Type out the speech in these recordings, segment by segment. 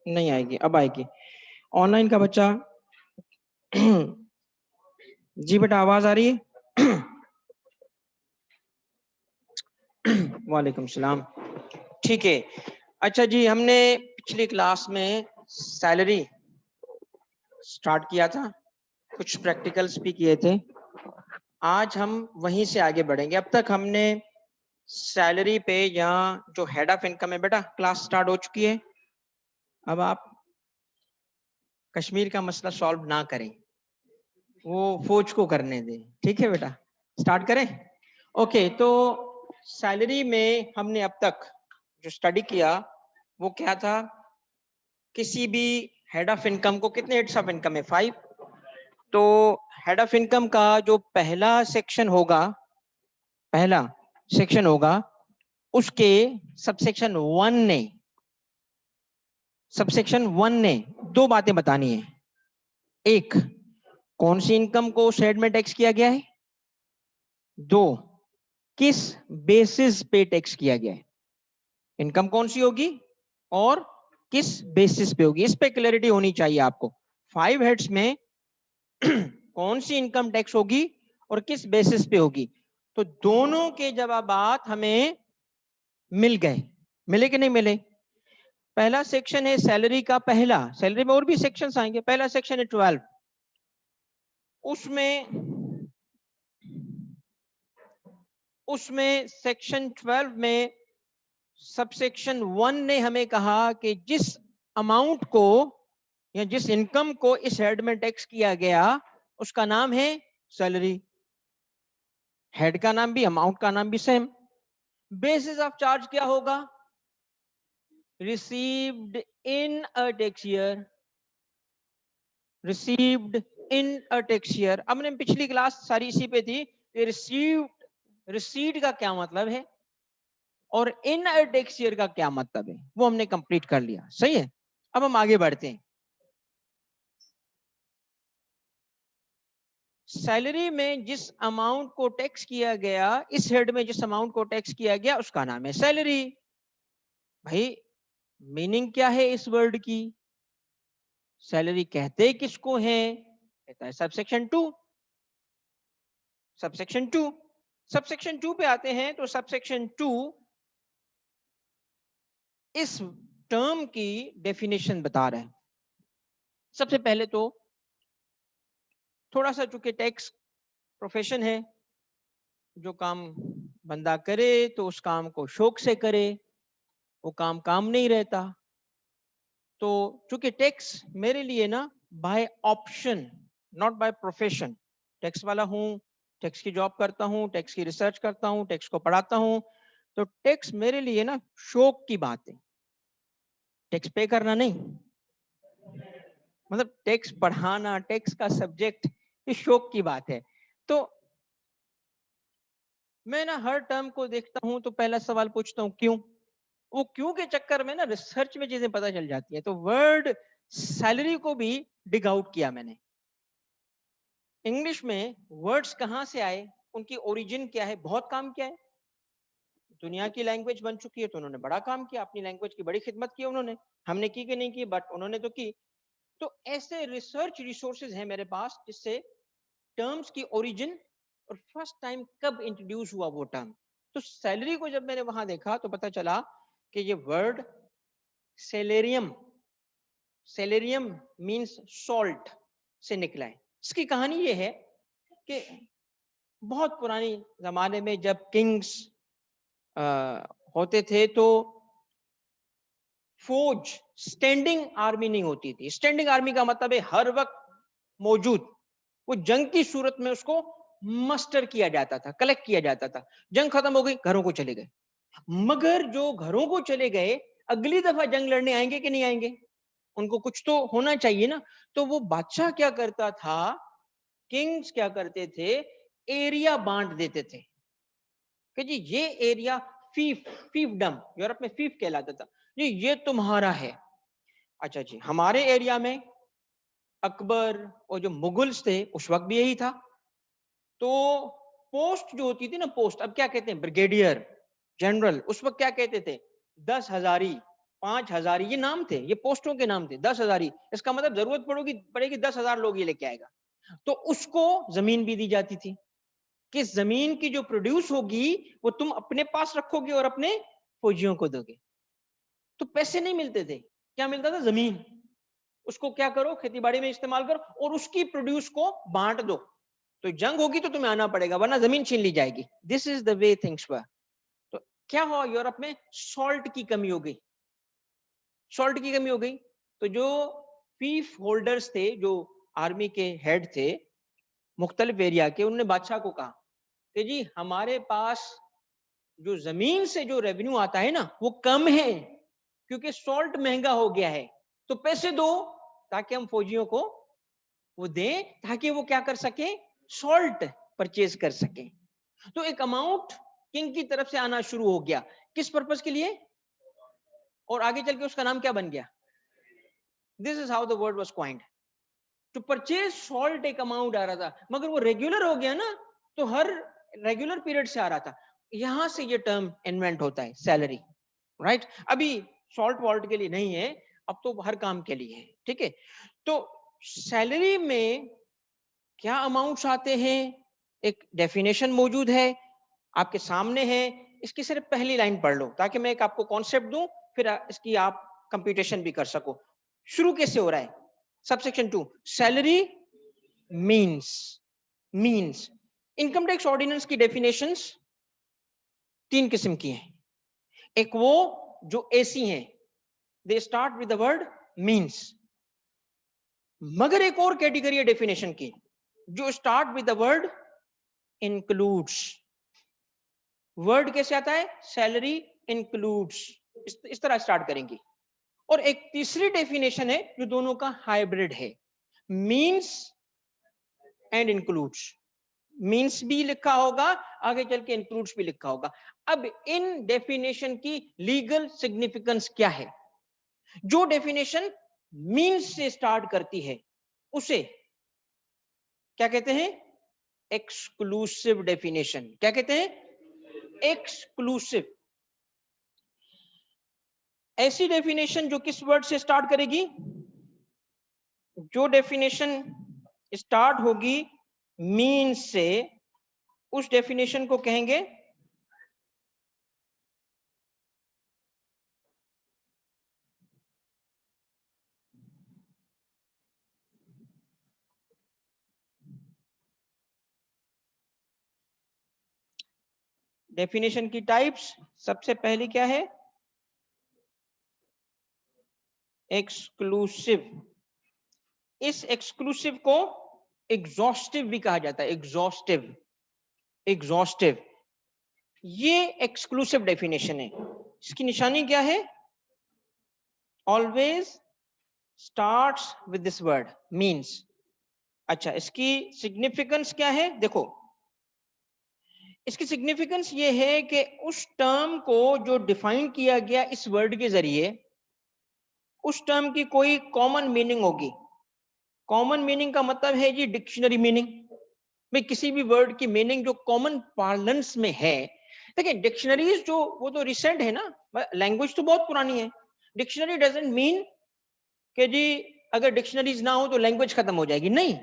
नहीं आएगी, अब आएगी। ऑनलाइन का बच्चा जी बेटा आवाज आ रही है? वालेकुम सलाम। ठीक है। अच्छा जी, हमने पिछली क्लास में सैलरी स्टार्ट किया था, कुछ प्रैक्टिकल्स भी किए थे। आज हम वहीं से आगे बढ़ेंगे। अब तक हमने सैलरी पे या जो हेड ऑफ इनकम है बेटा, क्लास स्टार्ट हो चुकी है। अब आप कश्मीर का मसला सॉल्व ना करें, वो फौज को करने दें। ठीक है बेटा, स्टार्ट करें। ओके, तो सैलरी में हमने अब तक जो स्टडी किया वो क्या था? किसी भी हेड ऑफ इनकम को, कितने हेड्स ऑफ इनकम है? 5। तो हेड ऑफ इनकम का जो पहला सेक्शन होगा, पहला सेक्शन होगा, उसके सबसेक्शन 1 ने, सबसेक्शन 1 ने दो बातें बतानी है। एक, कौन सी इनकम को उस हेड में टैक्स किया गया है। दो, किस बेसिस पे टैक्स किया गया है। इनकम कौन सी होगी और किस बेसिस पे होगी, इस पे क्लैरिटी होनी चाहिए आपको। 5 हेड्स में कौन सी इनकम टैक्स होगी और किस बेसिस पे होगी। तो दोनों के जवाबात हमें मिल गए। मिले कि नहीं मिले? पहला सेक्शन है सैलरी का, पहला सैलरी में और भी सेक्शंस आएंगे, पहला सेक्शन है 12। उसमें सेक्शन 12 में सबसेक्शन 1 ने हमें कहा कि जिस अमाउंट को या जिस इनकम को इस हेड में टैक्स किया गया उसका नाम है सैलरी। हेड का नाम भी, अमाउंट का नाम भी सेम। बेसिस ऑफ चार्ज क्या होगा? Received in a tax year, received in a tax year. अब हमने पिछली क्लास सारी इसी पे थी। रिसीव्ड, रिसीड का क्या मतलब है और इन अ टैक्स ईयर का क्या मतलब है, वो हमने कंप्लीट कर लिया। सही है, अब हम आगे बढ़ते हैं। सैलरी में जिस अमाउंट को टैक्स किया गया, इस हेड में जिस अमाउंट को टैक्स किया गया उसका नाम है सैलरी। भाई मीनिंग क्या है इस वर्ड की? सैलरी कहते किसको है? कहता है सबसेक्शन 2। सबसेक्शन 2, सबसेक्शन 2 पे आते हैं। तो सबसेक्शन 2 इस टर्म की डेफिनेशन बता रहा है। सबसे पहले तो थोड़ा सा, चूंकि टैक्स प्रोफेशन है, जो काम बंदा करे तो उस काम को शौक से करे, वो काम काम नहीं रहता। तो चूंकि टैक्स मेरे लिए ना by option, not by profession, tax वाला हूं, टैक्स की जॉब करता हूं, टैक्स की रिसर्च करता हूं, टैक्स को पढ़ाता हूं, तो टैक्स मेरे लिए ना शौक की बात है। टैक्स पे करना नहीं, मतलब टैक्स पढ़ाना, टैक्स का सब्जेक्ट, ये शौक की बात है। तो मैं ना हर टर्म को देखता हूं तो पहला सवाल पूछता हूं क्यों। वो क्यों के चक्कर में ना रिसर्च में चीजें पता चल जाती है। तो वर्ड सैलरी को भी डिग आउट किया मैंने। इंग्लिश में वर्ड्स कहां से आए, उनकी ओरिजिन क्या है, बहुत काम किया है। दुनिया की लैंग्वेज बन चुकी है तो उन्होंने बड़ा काम किया, अपनी लैंग्वेज की बड़ी खिदमत की उन्होंने। हमने की कि नहीं की, बट उन्होंने तो की। तो ऐसे रिसर्च रिसोर्सेज हैं मेरे पास जिससे टर्म्स की ओरिजिन और फर्स्ट टाइम कब इंट्रोड्यूस हुआ वो टर्म। तो सैलरी को जब मैंने वहां देखा तो पता चला कि ये वर्ड सेलेरियम, सेलेरियम मींस सॉल्ट से निकला है। इसकी कहानी ये है कि बहुत पुरानी जमाने में जब किंग्स होते थे तो फौज, स्टैंडिंग आर्मी नहीं होती थी। स्टैंडिंग आर्मी का मतलब है हर वक्त मौजूद। वो जंग की सूरत में उसको मस्टर किया जाता था, कलेक्ट किया जाता था। जंग खत्म हो गई, घरों को चले गए। मगर जो घरों को चले गए, अगली दफा जंग लड़ने आएंगे कि नहीं आएंगे? उनको कुछ तो होना चाहिए ना। तो वो बादशाह क्या करता था, किंग्स क्या करते थे, एरिया बांट देते थे कि जी ये एरिया, फीफ, फीफडम यूरोप में फीफ कहलाता था, जी ये तुम्हारा है। अच्छा जी, हमारे एरिया में अकबर और जो मुगल्स थे उस वक्त भी यही था। तो पोस्ट जो होती थी ना, पोस्ट अब क्या कहते हैं, ब्रिगेडियर जनरल, उस वक्त क्या कहते थे, 10 हजारी। 5,000 ये नाम थे, ये पोस्टों के नाम थे। 10,000 इसका मतलब जरूरत पड़ेगी 10,000 लोग ये लेके आएगा। तो उसको जमीन भी दी जाती थी कि जमीन की जो प्रोड्यूस होगी वो तुम अपने पास रखोगे और अपने फौजियों को दोगे। तो पैसे नहीं मिलते थे, क्या मिलता था? जमीन। उसको क्या करो, खेती बाड़ी में इस्तेमाल करो और उसकी प्रोड्यूस को बांट दो। तो जंग होगी तो तुम्हें आना पड़ेगा वरना जमीन छीन ली जाएगी। This is the way things were. तो क्या हुआ, यूरोप में सॉल्ट की कमी हो गई। सॉल्ट की कमी हो गई तो जो फीफ होल्डर्स थे, जो आर्मी के हेड थे मुख्तलिफ एरिया के, उन्होंने बादशाह को कहा कि जी हमारे पास जो जमीन से जो रेवेन्यू आता है ना वो कम है क्योंकि सॉल्ट महंगा हो गया है, तो पैसे दो ताकि हम फौजियों को वो दें ताकि वो क्या कर सके, सॉल्ट परचेज कर सके। तो एक अमाउंट किंग की तरफ से आना शुरू हो गया। किस पर्पस के लिए? और आगे चल के उसका नाम क्या बन गया? This is how the word was coined. To purchase salt एक अमाउंट आ रहा था, मगर वो रेगुलर हो गया ना, तो हर रेगुलर पीरियड से आ रहा था। यहां से ये टर्म इन्वेंट होता है, सैलरी। राइट? अभी सॉल्ट वॉल्ट के लिए नहीं है, अब तो हर काम के लिए है। ठीक है? तो सैलरी में क्या अमाउंट्स आते हैं, एक डेफिनेशन मौजूद है आपके सामने है। इसकी सिर्फ पहली लाइन पढ़ लो ताकि मैं एक आपको कॉन्सेप्ट दूं, फिर इसकी आप कंप्यूटेशन भी कर सको। शुरू कैसे हो रहा है? Subsection 2, salary means income tax ordinance की डेफिनेशंस 3 किस्म की हैं। एक वो जो एसी हैं, they start with the word means. मगर एक और कैटेगरी है डेफिनेशन की जो start with the word includes. Word कैसे आता है? सैलरी इंक्लूड्स, इस तरह स्टार्ट करेंगे। और एक तीसरी डेफिनेशन है जो दोनों का हाइब्रिड है, मीन्स एंड इंक्लूड्स। मीन्स भी लिखा होगा, आगे चल के इंक्लूड्स भी लिखा होगा। अब इन डेफिनेशन की लीगल सिग्निफिकेंस क्या है? जो डेफिनेशन मीन्स से स्टार्ट करती है उसे क्या कहते हैं? Exclusive definition. क्या कहते हैं? एक्सक्लूसिव। ऐसी डेफिनेशन जो किस वर्ड से स्टार्ट करेगी? जो डेफिनेशन स्टार्ट होगी मीन्स से, उस डेफिनेशन को कहेंगे डेफिनेशन की टाइप्स। सबसे पहली क्या है? एक्सक्लूसिव। इस एक्सक्लूसिव को एग्जॉस्टिव भी कहा जाता है। एग्जॉस्टिव ये एक्सक्लूसिव डेफिनेशन है। इसकी निशानी क्या है? Always starts with this word means. अच्छा, इसकी सिग्निफिकेंस क्या है? देखो, इसकी सिग्निफिकेंस ये है कि उस टर्म को जो डिफाइन किया गया इस वर्ड के जरिए, उस टर्म की कोई कॉमन मीनिंग होगी। कॉमन मीनिंग का मतलब है जी डिक्शनरी मीनिंग। भाई किसी भी वर्ड की मीनिंग जो कॉमन पार्लेंस में है। देखिए डिक्शनरीज जो वो तो रिसेंट है ना, लैंग्वेज तो बहुत पुरानी है। डिक्शनरी डजंट मीन कि जी अगर डिक्शनरीज ना हो तो लैंग्वेज खत्म हो जाएगी, नहीं।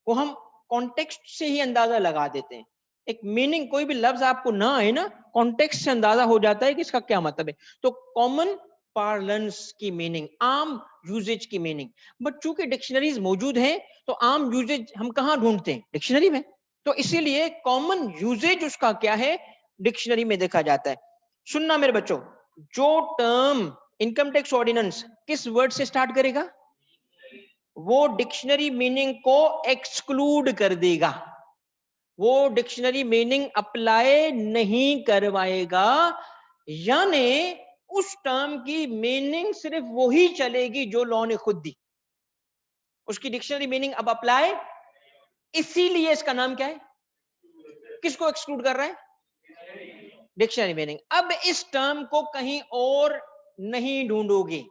वो हम कॉन्टेक्स्ट से ही अंदाजा लगा देते हैं। एक मीनिंग, कोई भी लफ्ज आपको ना आए ना, कॉन्टेक्स्ट से अंदाजा हो जाता है कि इसका क्या मतलब है। तो कॉमन पार्लेंस की मीनिंग, आम यूजेज की मीनिंग। बट चूंकि डिक्शनरीज मौजूद हैं तो आम यूजेज हम कहाँ ढूंढते हैं? डिक्शनरी में। तो इसीलिए कॉमन यूजेज उसका क्या है? डिक्शनरी में देखा जाता है। सुनना मेरे बच्चों, जो टर्म इनकम टैक्स ऑर्डिनेंस किस वर्ड से स्टार्ट करेगा वो डिक्शनरी मीनिंग को एक्सक्लूड कर देगा। वो डिक्शनरी मीनिंग अप्लाई नहीं करवाएगा, यानी उस टर्म की मीनिंग सिर्फ वही चलेगी जो लॉ ने खुद दी। उसकी डिक्शनरी मीनिंग अब अप्लाई, इसीलिए इसका नाम क्या है? किसको एक्सक्लूड कर रहा है? Dictionary meaning. अब इस टर्म को कहीं और नहीं ढूंढोगे।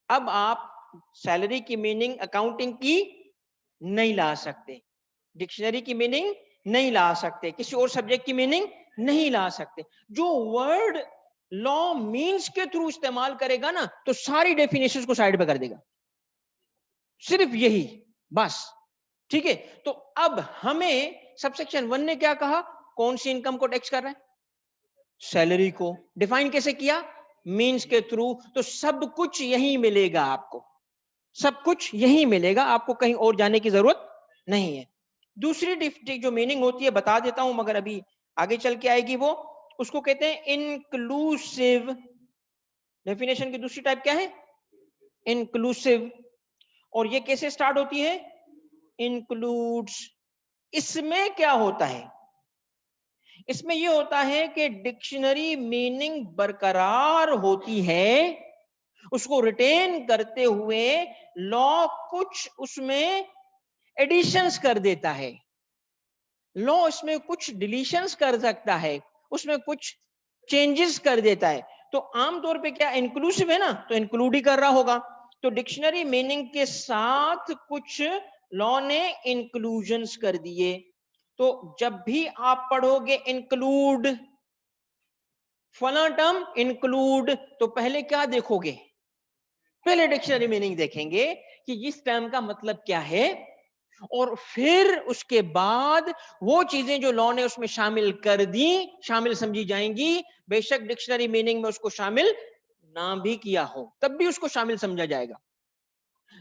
अब आप सैलरी की मीनिंग अकाउंटिंग की नहीं ला सकते, डिक्शनरी की मीनिंग नहीं ला सकते, किसी और सब्जेक्ट की मीनिंग नहीं ला सकते। जो वर्ड लॉ मीन्स के थ्रू इस्तेमाल करेगा ना तो सारी डेफिनेशंस को साइड पे कर देगा, सिर्फ यही बस। ठीक है, तो अब हमें सबसेक्शन 1 ने क्या कहा, कौन सी इनकम को टैक्स कर रहा है, सैलरी को। डिफाइन कैसे किया, मीन्स के थ्रू। तो सब कुछ यही मिलेगा आपको, सब कुछ यही मिलेगा आपको, कहीं और जाने की जरूरत नहीं है। दूसरी जो मीनिंग होती है बता देता हूं, मगर अभी आगे चल के आएगी वो, उसको कहते हैं इंक्लूसिव। डेफिनेशन की दूसरी टाइप क्या है, इंक्लूसिव। और ये कैसे स्टार्ट होती है, इंक्लूड्स। इसमें क्या होता है, इसमें ये होता है कि डिक्शनरी मीनिंग बरकरार होती है, उसको रिटेन करते हुए लॉ कुछ उसमें एडिशंस कर देता है, लॉ इसमें कुछ डिलीशंस कर सकता है, उसमें कुछ चेंजेस कर देता है। तो आमतौर पे क्या इंक्लूसिव है ना, तो इंक्लूड ही कर रहा होगा। तो डिक्शनरी मीनिंग के साथ कुछ लॉ ने इंक्लूजन्स कर दिए। तो जब भी आप पढ़ोगे इंक्लूड, फला टर्म इंक्लूड, तो पहले क्या देखोगे, पहले डिक्शनरी मीनिंग देखेंगे कि इस टर्म का मतलब क्या है, और फिर उसके बाद वो चीजें जो लॉ ने उसमें शामिल कर दी, शामिल समझी जाएंगी, बेशक डिक्शनरी मीनिंग में उसको शामिल ना भी किया हो तब भी उसको शामिल समझा जाएगा।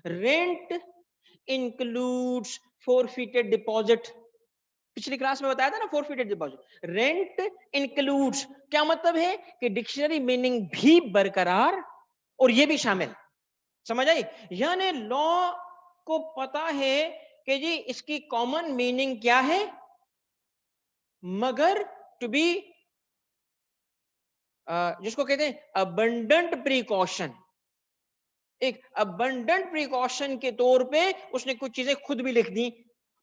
रेंट इंक्लूड्स फोरफिटेड डिपॉजिट, पिछली क्लास में बताया था ना फोरफिटेड डिपॉजिट। रेंट इंक्लूड्स क्या मतलब है कि डिक्शनरी मीनिंग भी बरकरार और ये भी शामिल, समझ आई। यानी लॉ को पता है कि जी इसकी कॉमन मीनिंग क्या है, मगर टू बी जिसको कहते हैं अबंडेंट प्रिकॉशन, एक अबंडेंट प्रिकॉशन के तौर पे उसने कुछ चीजें खुद भी लिख दी।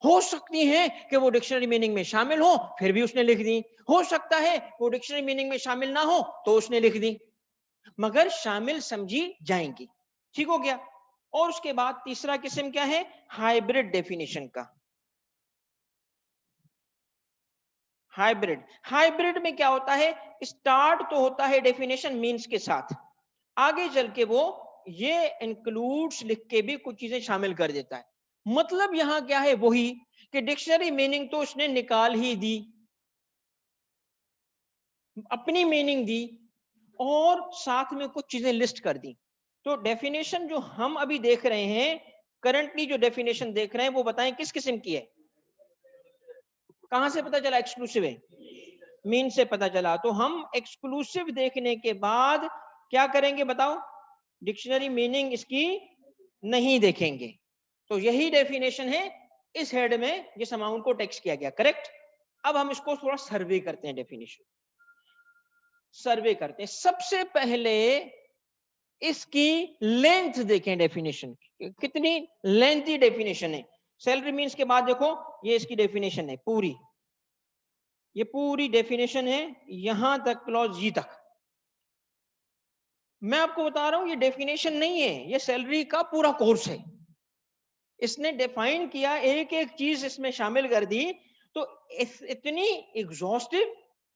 हो सकती है कि वो डिक्शनरी मीनिंग में शामिल हो, फिर भी उसने लिख दी। हो सकता है वो डिक्शनरी मीनिंग में शामिल ना हो तो उसने लिख दी, मगर शामिल समझी जाएंगी। ठीक हो गया। और उसके बाद तीसरा किस्म क्या है, हाइब्रिड डेफिनेशन का। हाइब्रिड, हाइब्रिड में क्या होता है, स्टार्ट तो होता है डेफिनेशन मींस के साथ, आगे चल के वो ये इंक्लूड्स लिख के भी कुछ चीजें शामिल कर देता है। मतलब यहां क्या है, वही कि डिक्शनरी मीनिंग तो उसने निकाल ही दी, अपनी मीनिंग दी, और साथ में कुछ चीजें लिस्ट कर दी। तो डेफिनेशन जो हम अभी देख रहे हैं, करंटली जो डेफिनेशन देख रहे हैं, वो बताएं किस किस्म की है, कहां से पता चला एक्सक्लूसिव है, मीन से पता चला। तो हम एक्सक्लूसिव देखने के बाद क्या करेंगे बताओ, डिक्शनरी मीनिंग इसकी नहीं देखेंगे। तो यही डेफिनेशन है इस हेड में जिस अमाउंट को टैक्स किया गया, करेक्ट। अब हम इसको थोड़ा सर्वे करते हैं, डेफिनेशन सर्वे करते हैं। सबसे पहले इसकी लेंथ देखें, डेफिनेशन कितनी लेंथी डेफिनेशन है। सैलरी मीन्स के बाद देखो ये इसकी डेफिनेशन है पूरी, ये पूरी डेफिनेशन है यहां तक, क्लॉज जी तक। मैं आपको बता रहा हूं ये डेफिनेशन नहीं है, ये सैलरी का पूरा कोर्स है। इसने डिफाइन किया, एक एक चीज इसमें शामिल कर दी। तो इतनी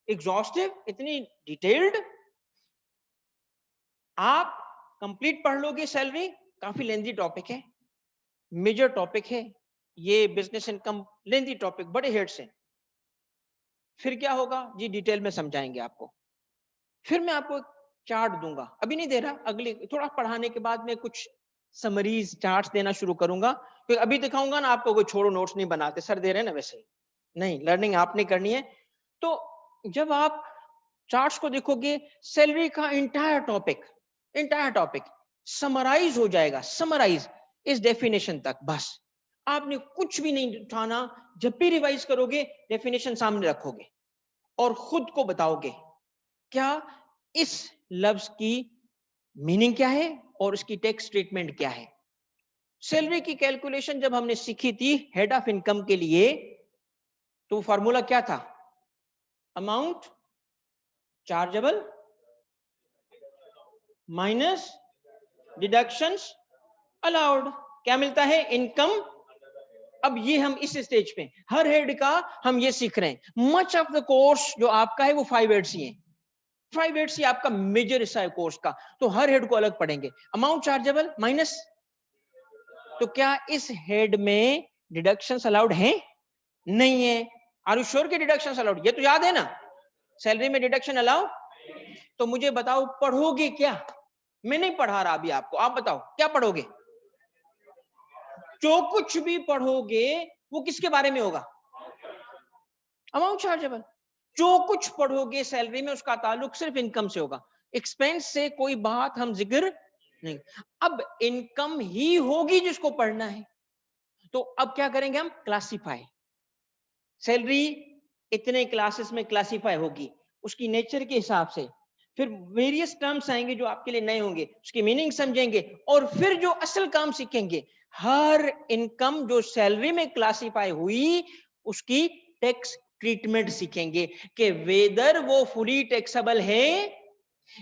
एग्जॉस्टिव, इतनी डिटेल्ड, आप कंप्लीट पढ़ लोगे सैलरी, काफी लेंथी टॉपिक है, मेजर टॉपिक है ये, बिजनेस इनकम लेंथी टॉपिक, बड़े हेड से। फिर क्या होगा जी, डिटेल में समझाएंगे आपको। फिर मैं आपको चार्ट दूंगा, अभी नहीं दे रहा, अगले थोड़ा पढ़ाने के बाद मैं कुछ समरीज चार्ट्स देना शुरू करूंगा। क्योंकि अभी दिखाऊंगा ना आपको, कोई छोड़ो नोट्स नहीं बनाते, सर दे रहे हैं ना वैसे ही, नहीं, लर्निंग आपने करनी है। तो जब आप चार्ट्स को देखोगे, सैलरी का इंटायर टॉपिक समराइज हो जाएगा, समराइज इस डेफिनेशन तक, बस आपने कुछ भी नहीं उठाना। जब भी रिवाइज करोगे डेफिनेशन सामने रखोगे और खुद को बताओगे क्या इस लफ्ज की मीनिंग क्या है और उसकी टैक्स ट्रीटमेंट क्या है। सैलरी की कैलकुलेशन जब हमने सीखी थी हेड ऑफ इनकम के लिए, तो फॉर्मूला क्या था, amount chargeable minus deductions allowed, क्या मिलता है, इनकम। अब ये हम इस स्टेज पे हर हेड का हम ये सीख रहे हैं। मच ऑफ द कोर्स जो आपका है वो 5 हेड्स ही है, 5/8 आपका मेजर हिस्सा है कोर्स का, तो हर हेड को अलग पढ़ेंगे। अमाउंट चार्जेबल माइनस, तो क्या इस हेड में डिडक्शंस अलाउड हैं? नहीं है। आर यू श्योर कि डिडक्शंस अलाउड? ये तो याद है ना, सैलरी में डिडक्शन अलाउ। तो मुझे बताओ पढ़ोगे क्या? मैं नहीं पढ़ा रहा अभी आपको, आप बताओ क्या पढ़ोगे? जो कुछ भी पढ़ोगे वो किसके बारे में होगा? Amount chargeable. जो कुछ पढ़ोगे सैलरी में उसका ताल्लुक सिर्फ इनकम से होगा, एक्सपेंस से कोई बात हम जिक्र नहीं। अब इनकम ही होगी जिसको पढ़ना है, तो अब क्या करेंगे हम? क्लासिफाई। सैलरी इतने क्लासेस में क्लासिफाई होगी उसकी नेचर के हिसाब से, फिर वेरियस टर्म्स आएंगे जो आपके लिए नए होंगे, उसकी मीनिंग समझेंगे, और फिर जो असल काम सीखेंगे, हर इनकम जो सैलरी में क्लासिफाई हुई उसकी टैक्स ट्रीटमेंट सीखेंगे कि वेदर वो फुली टैक्सेबल है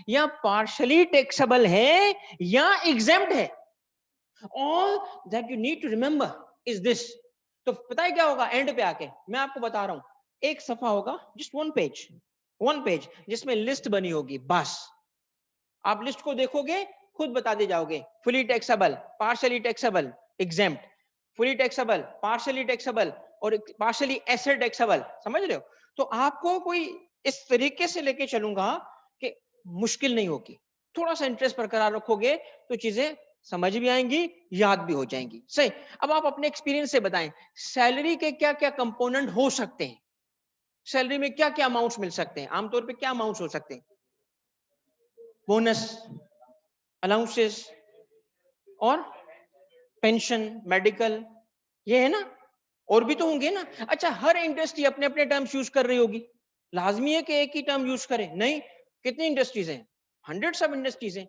या पार्शली टैक्सेबल है या एग्जेम्प्ट है। All that you need to remember is this. तो पता है क्या होगा एंड पे आके? मैं आपको बता रहा हूं, एक सफा होगा, जस्ट वन पेज जिसमें लिस्ट बनी होगी, बस आप लिस्ट को देखोगे खुद बताते जाओगे, fully taxable, partially taxable, exempt, fully taxable, partially taxable और पार्शली एसेट टैक्सेबल। समझ रहे हो? तो आपको कोई इस तरीके से लेके चलूंगा कि मुश्किल नहीं होगी, थोड़ा सा इंटरेस्ट बरकरार रखोगे तो चीजें समझ भी आएंगी, याद भी हो जाएंगी। सही। अब आप अपने एक्सपीरियंस से बताएं, सैलरी के क्या क्या कंपोनेंट हो सकते हैं? सैलरी में क्या क्या अमाउंट्स मिल सकते हैं? आमतौर पे क्या अमाउंट्स हो सकते हैं? बोनस, अलाउंसेस और पेंशन, मेडिकल, ये है ना? और भी तो होंगे ना। अच्छा, हर इंडस्ट्री अपने अपने टर्म्स यूज कर रही होगी, लाजमी है कि एक ही टर्म यूज करें? नहीं। कितनी इंडस्ट्रीज हैं? हंड्रेड्स ऑफ इंडस्ट्रीज हैं,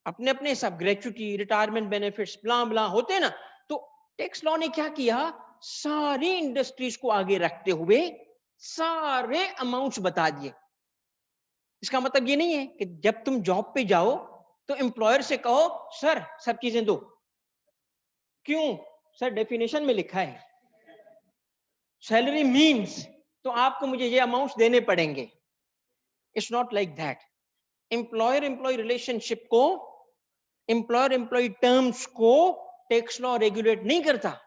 अपने अपने हिसाब, ग्रेच्युटी, रिटायरमेंट बेनिफिट्स, ब्ला ब्ला होते हैं ना। तो टैक्स लॉ ने क्या किया? सारी इंडस्ट्रीज को आगे रखते हुए सारे अमाउंट्स बता दिए। इसका मतलब ये नहीं है कि जब तुम जॉब पे जाओ तो एम्प्लॉयर से कहो सर सब चीजें दो। क्यों? सर डेफिनेशन में लिखा है सैलरी मीन्स, तो आपको मुझे ये अमाउंट्स देने पड़ेंगे। It's not like that. Employer employee relationship को, एम्प्लॉयर एम्प्लॉय टर्म्स को टैक्स लॉ रेगुलेट नहीं करता।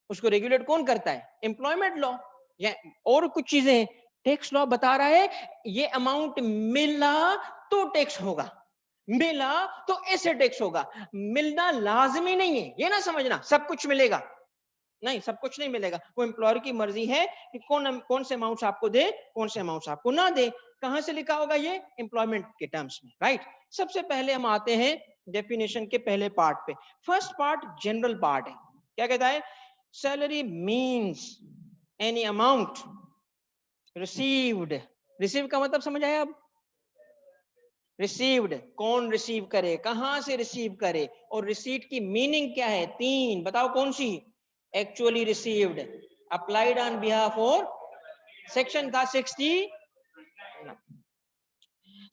उसको रेगुलेट कौन करता है? एम्प्लॉयमेंट लॉ या और कुछ चीजें। टैक्स लॉ बता रहा है ये अमाउंट मिला तो टैक्स होगा, मिला तो ऐसे टैक्स होगा। मिलना लाजमी नहीं है, ये ना समझना सब कुछ मिलेगा, नहीं, सब कुछ नहीं मिलेगा। वो एम्प्लॉयर की मर्जी है कि कौन से अमाउंट्स आपको दे, कौन से अमाउंट्स आपको ना दे। कहां से लिखा होगा ये? एम्प्लॉयमेंट के टर्म्स में, राइट। सबसे पहले हम आते हैं डेफिनेशन के पहले पार्ट पे। फर्स्ट पार्ट जनरल पार्ट है। क्या कहता है? Salary means any amount received. Receive का मतलब समझ आया? अब रिसीव्ड, कौन रिसीव करे, कहां से रिसीव करे, और रिसीट की मीनिंग क्या है? तीन बताओ कौन सी? Actually received, applied on behalf और सेक्शन था 60।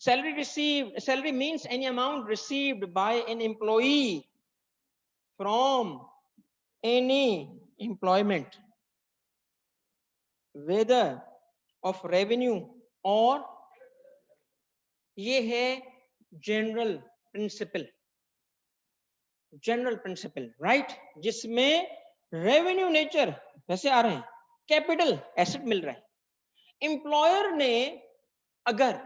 Salary received, salary means any amount received by an employee from any employment whether of revenue or, ये है general principle, general principle, right, जिसमें रेवेन्यू नेचर पैसे आ रहे हैं, कैपिटल एसेट मिल रहा है। एम्प्लॉयर ने अगर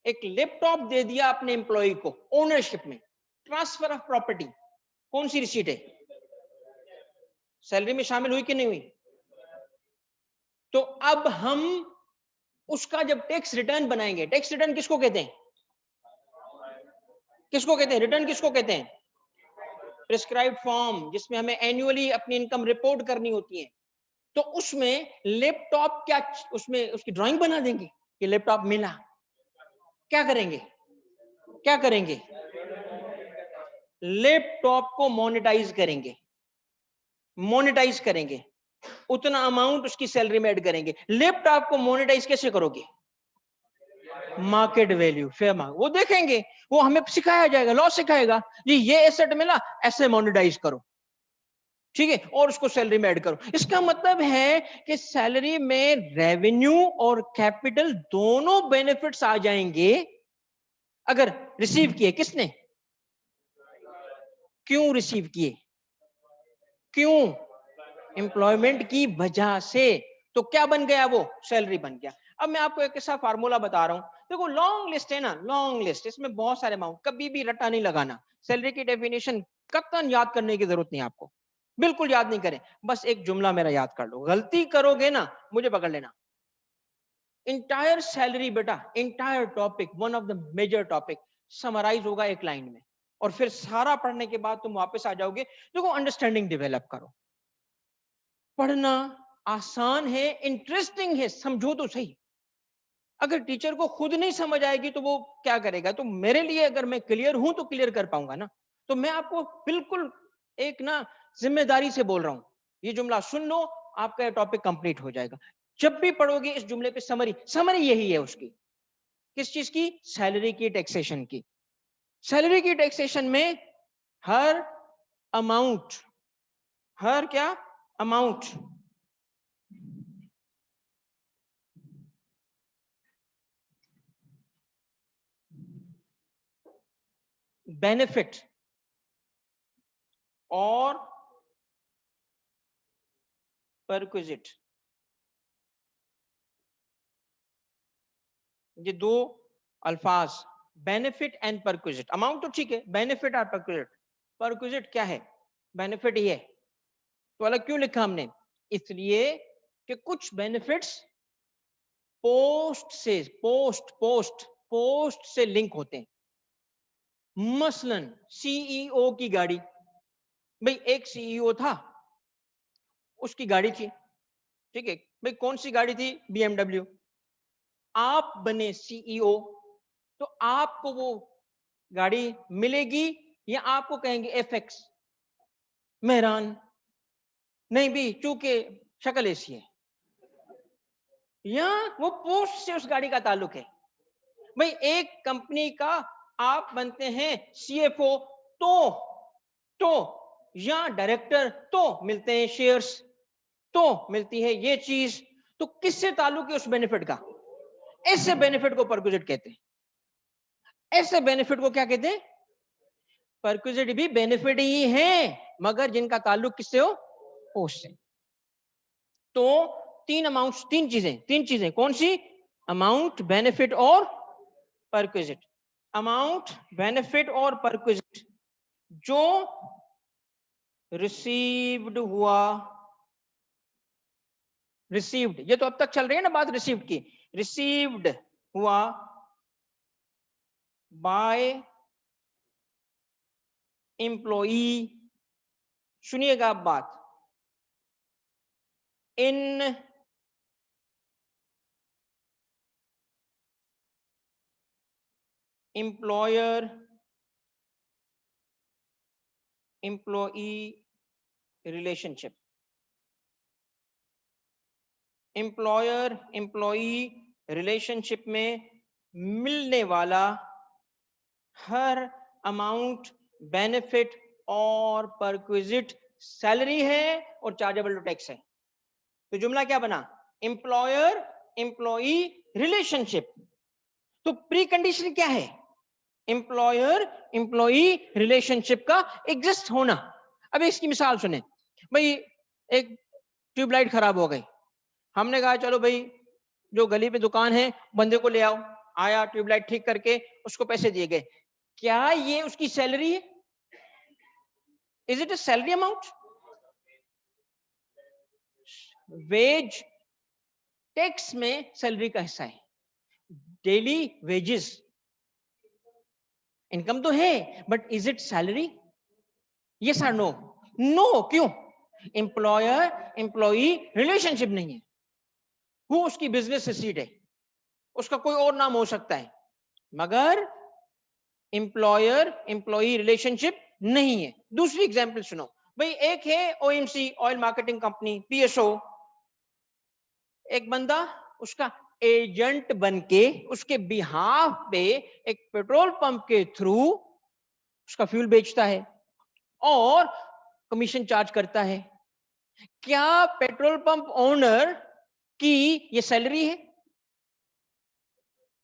एक लैपटॉप दे दिया अपने एम्प्लॉय को ओनरशिप में, ट्रांसफर ऑफ प्रॉपर्टी, कौन सी रिसीट है? सैलरी में शामिल हुई कि नहीं हुई? तो अब हम उसका जब टैक्स रिटर्न बनाएंगे, टैक्स रिटर्न किसको कहते हैं? किसको कहते हैं? रिटर्न किसको कहते हैं? प्रिस्क्राइब्ड फॉर्म, जिसमें हमें एनुअली अपनी इनकम रिपोर्ट करनी होती है। तो उसमें लैपटॉप क्या, उसमें उसकी ड्राइंग बना देंगे कि लैपटॉप मिला। क्या करेंगे? क्या करेंगे? लैपटॉप को मोनेटाइज करेंगे, मोनेटाइज करेंगे, उतना अमाउंट उसकी सैलरी में ऐड करेंगे। लैपटॉप को मोनेटाइज कैसे करोगे? मार्केट वैल्यू, फेयर मार्केट, वो देखेंगे, वो हमें सिखाया जाएगा, लॉ सिखाएगा जी, ये एसेट मिला ऐसे मोनेटाइज करो। ठीक है, और उसको सैलरी में ऐड करो। इसका मतलब है कि सैलरी में रेवेन्यू और कैपिटल दोनों बेनिफिट्स आ जाएंगे अगर रिसीव किए। किसने? क्यों रिसीव किए? क्यों? एम्प्लॉयमेंट की वजह से। तो क्या बन गया? वो सैलरी बन गया। अब मैं आपको एक ऐसा फार्मूला बता रहा हूं, देखो लॉन्ग लिस्ट है ना, लॉन्ग लिस्ट, इसमें बहुत सारे अमाउंट, कभी भी रट्टा नहीं लगाना। सैलरी की डेफिनेशन कतन याद करने की जरूरत नहीं आपको, बिल्कुल याद नहीं करें, बस एक जुमला मेरा याद कर लो। गलती करोगे ना मुझे पकड़ लेना। इंटायर सैलरी बेटा, entire topic, one of the major topic summarize होगा एक लाइन में, और फिर सारा पढ़ने के बाद तुम वापस आ जाओगे। देखो अंडरस्टैंडिंग डेवलप करो। पढ़ना आसान है, इंटरेस्टिंग है, समझो तो सही। अगर टीचर को खुद नहीं समझ आएगी तो वो क्या करेगा? तो मेरे लिए अगर मैं क्लियर हूं तो क्लियर कर पाऊंगा ना। तो मैं आपको बिल्कुल एक ना जिम्मेदारी से बोल रहा हूं, ये जुमला सुन लो, आपका टॉपिक कंप्लीट हो जाएगा। जब भी पढ़ोगे इस जुमले पे समरी, समरी यही है उसकी। किस चीज की? सैलरी की टैक्सेशन की। सैलरी की टैक्सेशन में हर अमाउंट, हर क्या अमाउंट, बेनिफिट और परक्विजिट, ये दो अल्फाज, बेनिफिट एंड परक्विजिट। अमाउंट तो ठीक है, बेनिफिट और परक्विजिट। परक्विजिट क्या है? बेनिफिट ही है, तो अलग क्यों लिखा हमने? इसलिए कि कुछ बेनिफिट्स पोस्ट से, पोस्ट से लिंक होते हैं। मसलन सीईओ की गाड़ी, भाई एक सीईओ था, उसकी गाड़ी थी, ठीक है भाई, कौन सी गाड़ी थी? बीएमडब्ल्यू। आप बने सीईओ तो आपको वो गाड़ी मिलेगी या आपको कहेंगे एफएक्स मेहरान? नहीं भी, चूंकि शक्ल ऐसी है, या वो पोस्ट से उस गाड़ी का ताल्लुक है। भाई एक कंपनी का आप बनते हैं सीएफओ तो या डायरेक्टर तो मिलते हैं शेयर्स, तो मिलती है ये चीज। तो किससे ताल्लुक है? उस बेनिफिट का। ऐसे बेनिफिट को परक्विजिट कहते हैं। ऐसे बेनिफिट को क्या कहते हैं? परक्विजिट भी बेनिफिट ही है, मगर जिनका ताल्लुक किससे हो? पोस्ट से। तो तीन अमाउंट्स, तीन चीजें कौन सी? अमाउंट, बेनिफिट और परक्विजिट। अमाउंट, बेनिफिट और परक्विजिट जो रिसीव्ड हुआ, रिसीव्ड, ये तो अब तक चल रही है ना बात रिसीव्ड की। रिसीव्ड हुआ बाय एम्प्लॉई, सुनिएगा आप बात, in employer employee relationship. Employer employee relationship में मिलने वाला हर अमाउंट, बेनिफिट और परक्विजिट सैलरी है और चार्जेबल टू टैक्स है। तो जुमला क्या बना? Employer employee relationship. तो प्री कंडीशन क्या है? एम्प्लॉयर एम्प्लॉई रिलेशनशिप का एग्जिस्ट होना। अब इसकी मिसाल सुने भाई, एक ट्यूबलाइट खराब हो गई, हमने कहा चलो भाई जो गली पे दुकान है बंदे को ले आओ, आया ट्यूबलाइट ठीक करके, उसको पैसे दिए गए। क्या ये उसकी सैलरी है? Is it a salary amount? Wage tax में सैलरी का हिस्सा है। डेली वेजेस इनकम तो है, but is it salary? Yes और नो? नो। क्यों? एम्प्लॉयर एम्प्लॉई रिलेशनशिप नहीं है, वो उसकी बिजनेस सीट है, उसका कोई और नाम हो सकता है, मगर एम्प्लॉयर एम्प्लॉई रिलेशनशिप नहीं है। दूसरी एग्जांपल सुनो भाई, एक है OMC, oil marketing company, PSO, एक बंदा उसका एजेंट बनके उसके बिहाफ पे एक पेट्रोल पंप के थ्रू उसका फ्यूल बेचता है, और कमीशन चार्ज करता है? क्या पेट्रोल पंप ओनर की ये सैलरी है?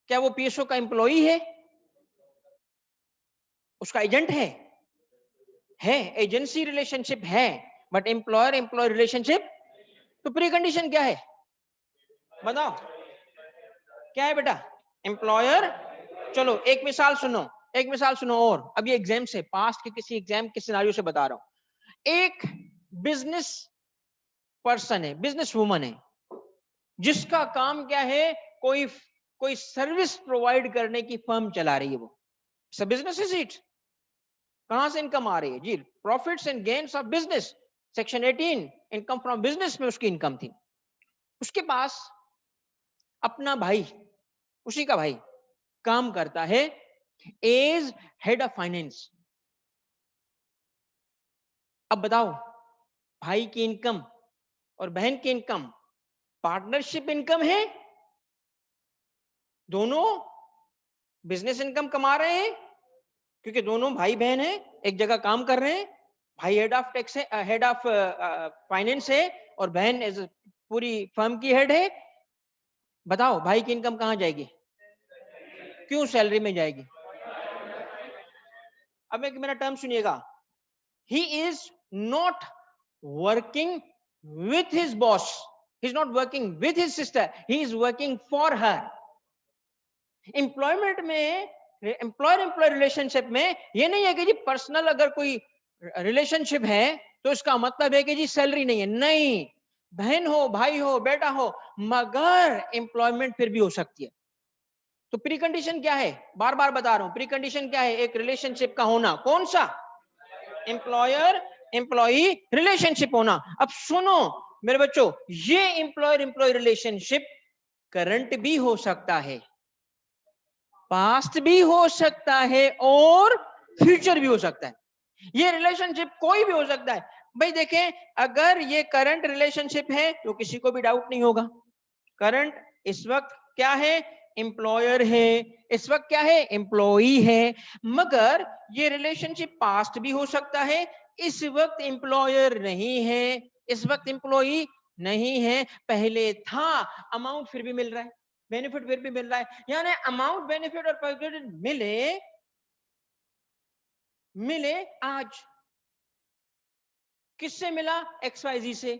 क्या वो पीएसओ का एम्प्लॉई है? उसका एजेंट है, एजेंसी रिलेशनशिप है, बट एम्प्लॉयर एम्प्लॉय रिलेशनशिप। तो प्री कंडीशन क्या है बताओ, क्या है बेटा? एम्प्लॉयर। चलो एक मिसाल सुनो, एक मिसाल सुनो, और अब ये एग्जाम से, पास्ट के किसी एग्जाम के सिनारियो से बता रहा हूं। एक बिजनेस पर्सन है, बिजनेस वुमन है, जिसका काम क्या है, कोई कोई सर्विस प्रोवाइड करने की फर्म चला रही है, वो बिजनेस इज इट। कहां से इनकम आ रही है जी? Profits and gains of business, section 18 income from business में उसकी इनकम थी। उसके पास अपना भाई, उसी का भाई काम करता है एज हेड ऑफ फाइनेंस। अब बताओ, भाई की इनकम और बहन की इनकम पार्टनरशिप इनकम है, दोनों बिजनेस इनकम कमा रहे हैं, क्योंकि दोनों भाई बहन हैं, एक जगह काम कर रहे हैं। भाई हेड ऑफ टैक्स है, हेड ऑफ फाइनेंस है, और बहन एज पूरी फर्म की हेड है। बताओ भाई की इनकम कहां जाएगी? क्यों सैलरी में जाएगी? अब एक मेरा टर्म सुनिएगा, he is not working with his boss, he is not working with his sister, he is working for her। Employment में, एम्प्लॉयर एम्प्लॉय रिलेशनशिप में ये नहीं है कि जी पर्सनल अगर कोई रिलेशनशिप है तो इसका मतलब है कि जी सैलरी नहीं है, नहीं, बहन हो, भाई हो, बेटा हो, मगर एम्प्लॉयमेंट फिर भी हो सकती है। तो प्री कंडीशन क्या है? बार बार बता रहा हूं, प्री कंडीशन क्या है? एक रिलेशनशिप का होना। कौन सा? एम्प्लॉयर एम्प्लॉई रिलेशनशिप होना। अब सुनो मेरे बच्चों, ये एम्प्लॉयर एम्प्लॉय रिलेशनशिप करंट भी हो सकता है, पास्ट भी हो सकता है, और फ्यूचर भी हो सकता है। ये रिलेशनशिप कोई भी हो सकता है भाई। देखें, अगर ये करंट रिलेशनशिप है तो किसी को भी डाउट नहीं होगा, करंट इस वक्त क्या है? एम्प्लॉयर है, इस वक्त क्या है? एम्प्लॉई है। मगर ये रिलेशनशिप पास्ट भी हो सकता है, इस वक्त एम्प्लॉयर नहीं है, इस वक्त एम्प्लॉई नहीं है, पहले था, अमाउंट फिर भी मिल रहा है, बेनिफिट फिर भी मिल रहा है। यानी अमाउंट, बेनिफिट और पैकेज मिले आज। किससे मिला? XYZ से।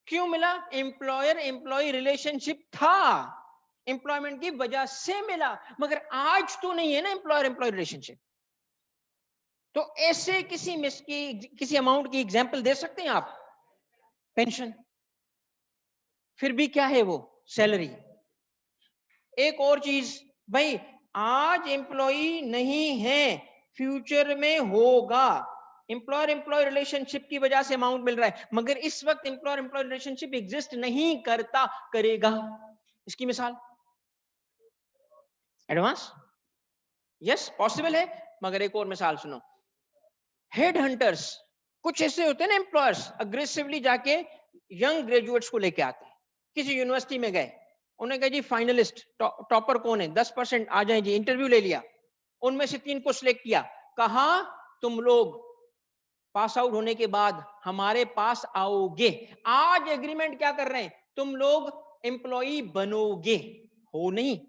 क्यों मिला? एम्प्लॉयर एम्प्लॉय रिलेशनशिप था, एम्प्लॉयमेंट की वजह से मिला, मगर आज तो नहीं है ना एम्प्लॉयर एम्प्लॉय रिलेशनशिप। तो ऐसे किसी अमाउंट की एग्जांपल दे सकते हैं आप? पेंशन, फिर भी क्या है वो? सैलरी। एक और चीज भाई, आज एम्प्लॉई नहीं है, फ्यूचर में होगा। एम्प्लॉयर एम्प्लॉय रिलेशनशिप की वजह से अमाउंट मिल रहा है, मगर इस वक्त एम्प्लॉयर एम्प्लॉय रिलेशनशिप एग्जिस्ट नहीं करता, करेगा। इसकी मिसाल एडवांस, यस पॉसिबल है। मगर एक और मिसाल सुनो, हेड हंटर्स, कुछ ऐसे होते हैं ना एम्प्लॉयर्स, अग्रेसिवली जाके यंग ग्रेजुएट्स को लेके आते हैं। किसी यूनिवर्सिटी में गए, उन्हें कहा जी फाइनलिस्ट टॉपर कौन है, 10% आ जाए जी, इंटरव्यू ले लिया, उनमें से 3 को सिलेक्ट किया, कहा तुम लोग पास आउट होने के बाद हमारे पास आओगे। आज एग्रीमेंट क्या कर रहे हैं? तुम लोग एम्प्लॉई बनोगे, हो नहीं।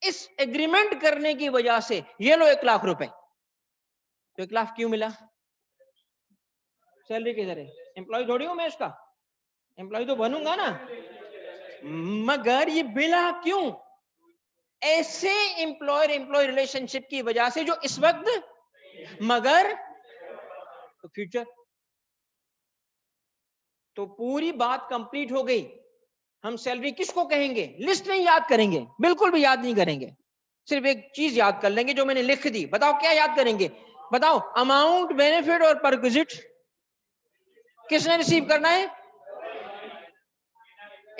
इस एग्रीमेंट करने की वजह से ये लो 1 लाख रुपए। तो 1 लाख क्यों मिला? सैलरी किधर है? एम्प्लॉय थोड़ी हूं मैं उसका, एम्प्लॉय तो बनूंगा ना, मगर ये मिला क्यों? ऐसे एम्प्लॉयर एम्प्लॉय रिलेशनशिप की वजह से जो इस वक्त, मगर तो फ्यूचर। तो पूरी बात कंप्लीट हो गई। हम सैलरी किसको कहेंगे? लिस्ट नहीं याद करेंगे, बिल्कुल भी याद नहीं करेंगे, सिर्फ एक चीज याद कर लेंगे जो मैंने लिख दी। बताओ क्या याद करेंगे? बताओ, अमाउंट, बेनिफिट और परक्विजिट किसने रिसीव करना है?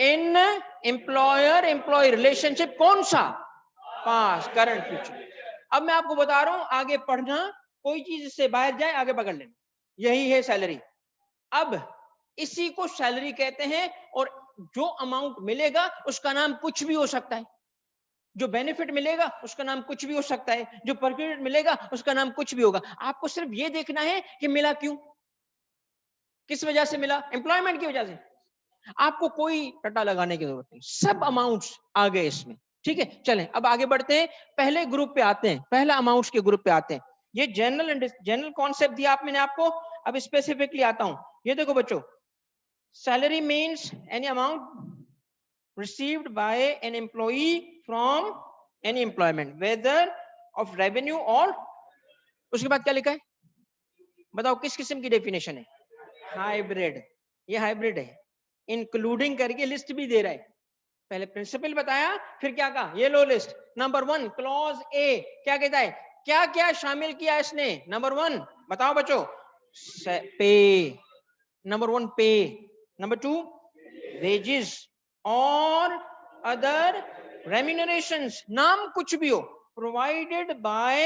इन एम्प्लॉयर एम्प्लॉय रिलेशनशिप। कौन सा? Past, current, future. अब मैं आपको बता रहा हूं, आगे पढ़ना, कोई चीज इससे बाहर जाए आगे पकड़ लेना। यही है सैलरी। अब इसी को सैलरी कहते हैं, और जो अमाउंट मिलेगा उसका नाम कुछ भी हो सकता है, जो बेनिफिट मिलेगा उसका नाम कुछ भी हो सकता है, जो परक्विजिट मिलेगा उसका नाम कुछ भी होगा। आपको सिर्फ ये देखना है कि मिला क्यों। किस वजह से मिला? एम्प्लॉयमेंट की वजह से। आपको कोई रटा लगाने की जरूरत नहीं, सब अमाउंट्स आ गए इसमें। ठीक है, चलें अब आगे बढ़ते हैं, पहले ग्रुप पे आते हैं, पहला अमाउंट्स के ग्रुप पे आते हैं। ये जनरल कॉन्सेप्ट दिया आप मैंने आपको, अब स्पेसिफिकली आता हूं। ये देखो बच्चों, salary means any amount received by an employee from any employment whether of revenue or, उसके बाद क्या लिखा है बताओ, किस किस्म की डेफिनेशन है? हाइब्रिड। ये हाइब्रिड है, इंक्लूडिंग करके लिस्ट भी दे रहा है। पहले प्रिंसिपल बताया, फिर क्या कहा, ये लो लिस्ट। नंबर 1 क्लॉज ए क्या कहता है, क्या क्या शामिल किया इसने? नंबर 1 बताओ बच्चों, पे, नंबर 1 पे, नंबर 2 वेजेस और अदर रेम्यूनरेशंस, नाम कुछ भी हो, provided by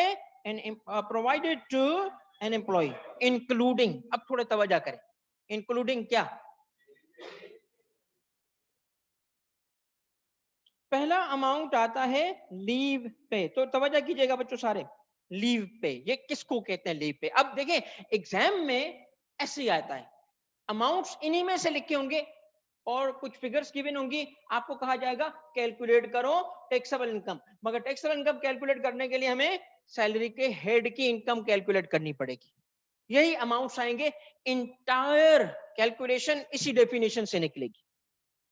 an provided to an employee, including. अब थोड़ा तवज्जो करें, इंक्लूडिंग क्या? पहला अमाउंट आता है लीव पे, तो तवज्जो कीजिएगा बच्चों सारे, लीव पे। ये किसको कहते हैं लीव पे? अब देखें एग्जाम में ऐसे ही आता है, अमाउंट्स इन्हीं में से लिखे होंगे और कुछ फिगर्स गिवन होंगी, आपको कहा जाएगा कैलकुलेट करो टैक्सेबल इनकम। मगर टैक्सेबल इनकम कैलकुलेट करने के लिए हमें सैलरी के हेड की इनकम कैलकुलेट करनी पड़ेगी। यही अमाउंट्स आएंगे, इंटायर कैलकुलेशन इसी डेफिनेशन से निकलेगी।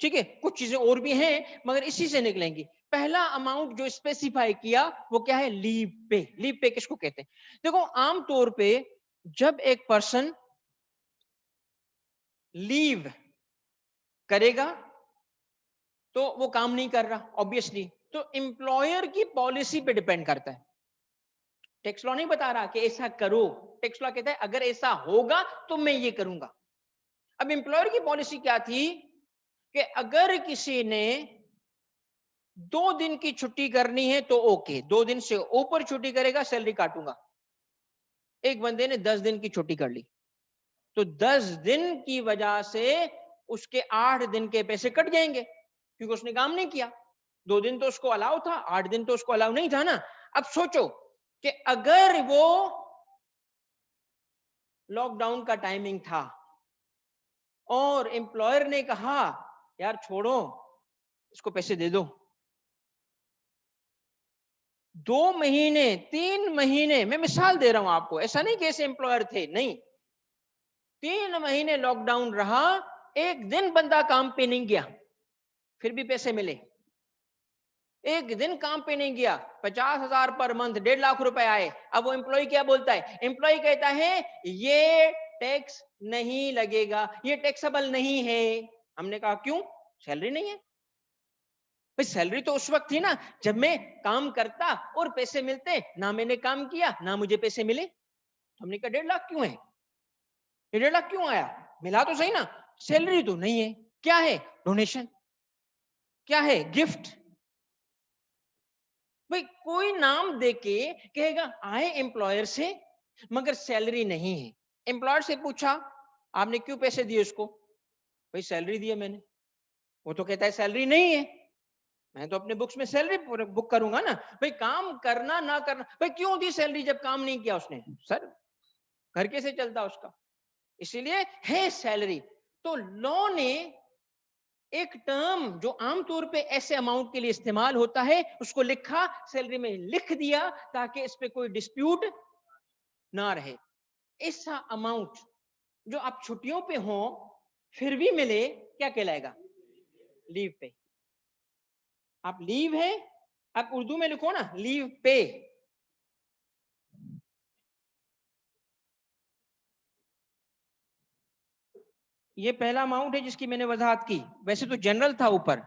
ठीक है, कुछ चीजें और भी हैं मगर इसी से निकलेंगी। पहला अमाउंट जो स्पेसिफाई किया वो क्या है? लीव पे। लीव पे किसको कहते हैं? देखो आमतौर पे जब एक पर्सन लीव करेगा तो वो काम नहीं कर रहा ऑब्वियसली, तो एम्प्लॉयर की पॉलिसी पे डिपेंड करता है। टैक्स लॉ नहीं बता रहा कि ऐसा करो, टैक्स लॉ कहता है अगर ऐसा होगा तो मैं ये करूंगा। अब एम्प्लॉयर की पॉलिसी क्या थी कि अगर किसी ने 2 दिन की छुट्टी करनी है तो ओके, 2 दिन से ऊपर छुट्टी करेगा सैलरी काटूंगा। एक बंदे ने 10 दिन की छुट्टी कर ली तो 10 दिन की वजह से उसके 8 दिन के पैसे कट जाएंगे क्योंकि उसने काम नहीं किया। 2 दिन तो उसको अलाउ था, 8 दिन तो उसको अलाउ नहीं था ना। अब सोचो कि अगर वो लॉकडाउन का टाइमिंग था और एम्प्लॉयर ने कहा यार छोड़ो इसको पैसे दे दो, 2 महीने 3 महीने, मैं मिसाल दे रहा हूं आपको, ऐसा नहीं कि ऐसे एम्प्लॉयर थे, नहीं, 3 महीने लॉकडाउन रहा, एक दिन बंदा काम पे नहीं गया फिर भी पैसे मिले। एक दिन काम पे नहीं गया, 50,000 पर मंथ, 1.5 लाख रुपए आए। अब वो एम्प्लॉय क्या बोलता है? एम्प्लॉय कहता है ये टैक्स नहीं लगेगा, ये टैक्सेबल नहीं है। हमने कहा क्यों? सैलरी नहीं है। भाई सैलरी तो उस वक्त थी ना जब मैं काम करता और पैसे मिलते, ना मैंने काम किया ना मुझे पैसे मिले। हमने कहा 1.5 लाख क्यों है, ये 1.5 लाख क्यों आया? मिला तो सही ना, सैलरी तो नहीं है। क्या है? डोनेशन। क्या है? गिफ्ट। भाई कोई नाम देके कहेगा आए एम्प्लॉयर से मगर सैलरी नहीं है। एम्प्लॉयर से पूछा आपने क्यों पैसे दिए उसको? भाई सैलरी दी है मैंने। वो तो कहता है सैलरी नहीं है, मैं तो अपने बुक्स में सैलरी बुक करूंगा ना। भाई काम करना ना करना, भाई क्यों दी सैलरी जब काम नहीं किया उसने? सर घर कैसे चलता उसका? इसीलिए है सैलरी। तो लॉ ने एक टर्म जो आमतौर पे ऐसे अमाउंट के लिए इस्तेमाल होता है उसको लिखा, सैलरी में लिख दिया ताकि इस पे कोई डिस्प्यूट ना रहे। ऐसा अमाउंट जो आप छुट्टियों पे हो फिर भी मिले क्या कहलाएगा? लीव पे। आप लीव है, आप उर्दू में लिखो ना लीव पे। ये पहला अमाउंट है जिसकी मैंने वजाहत की, वैसे तो जनरल था ऊपर।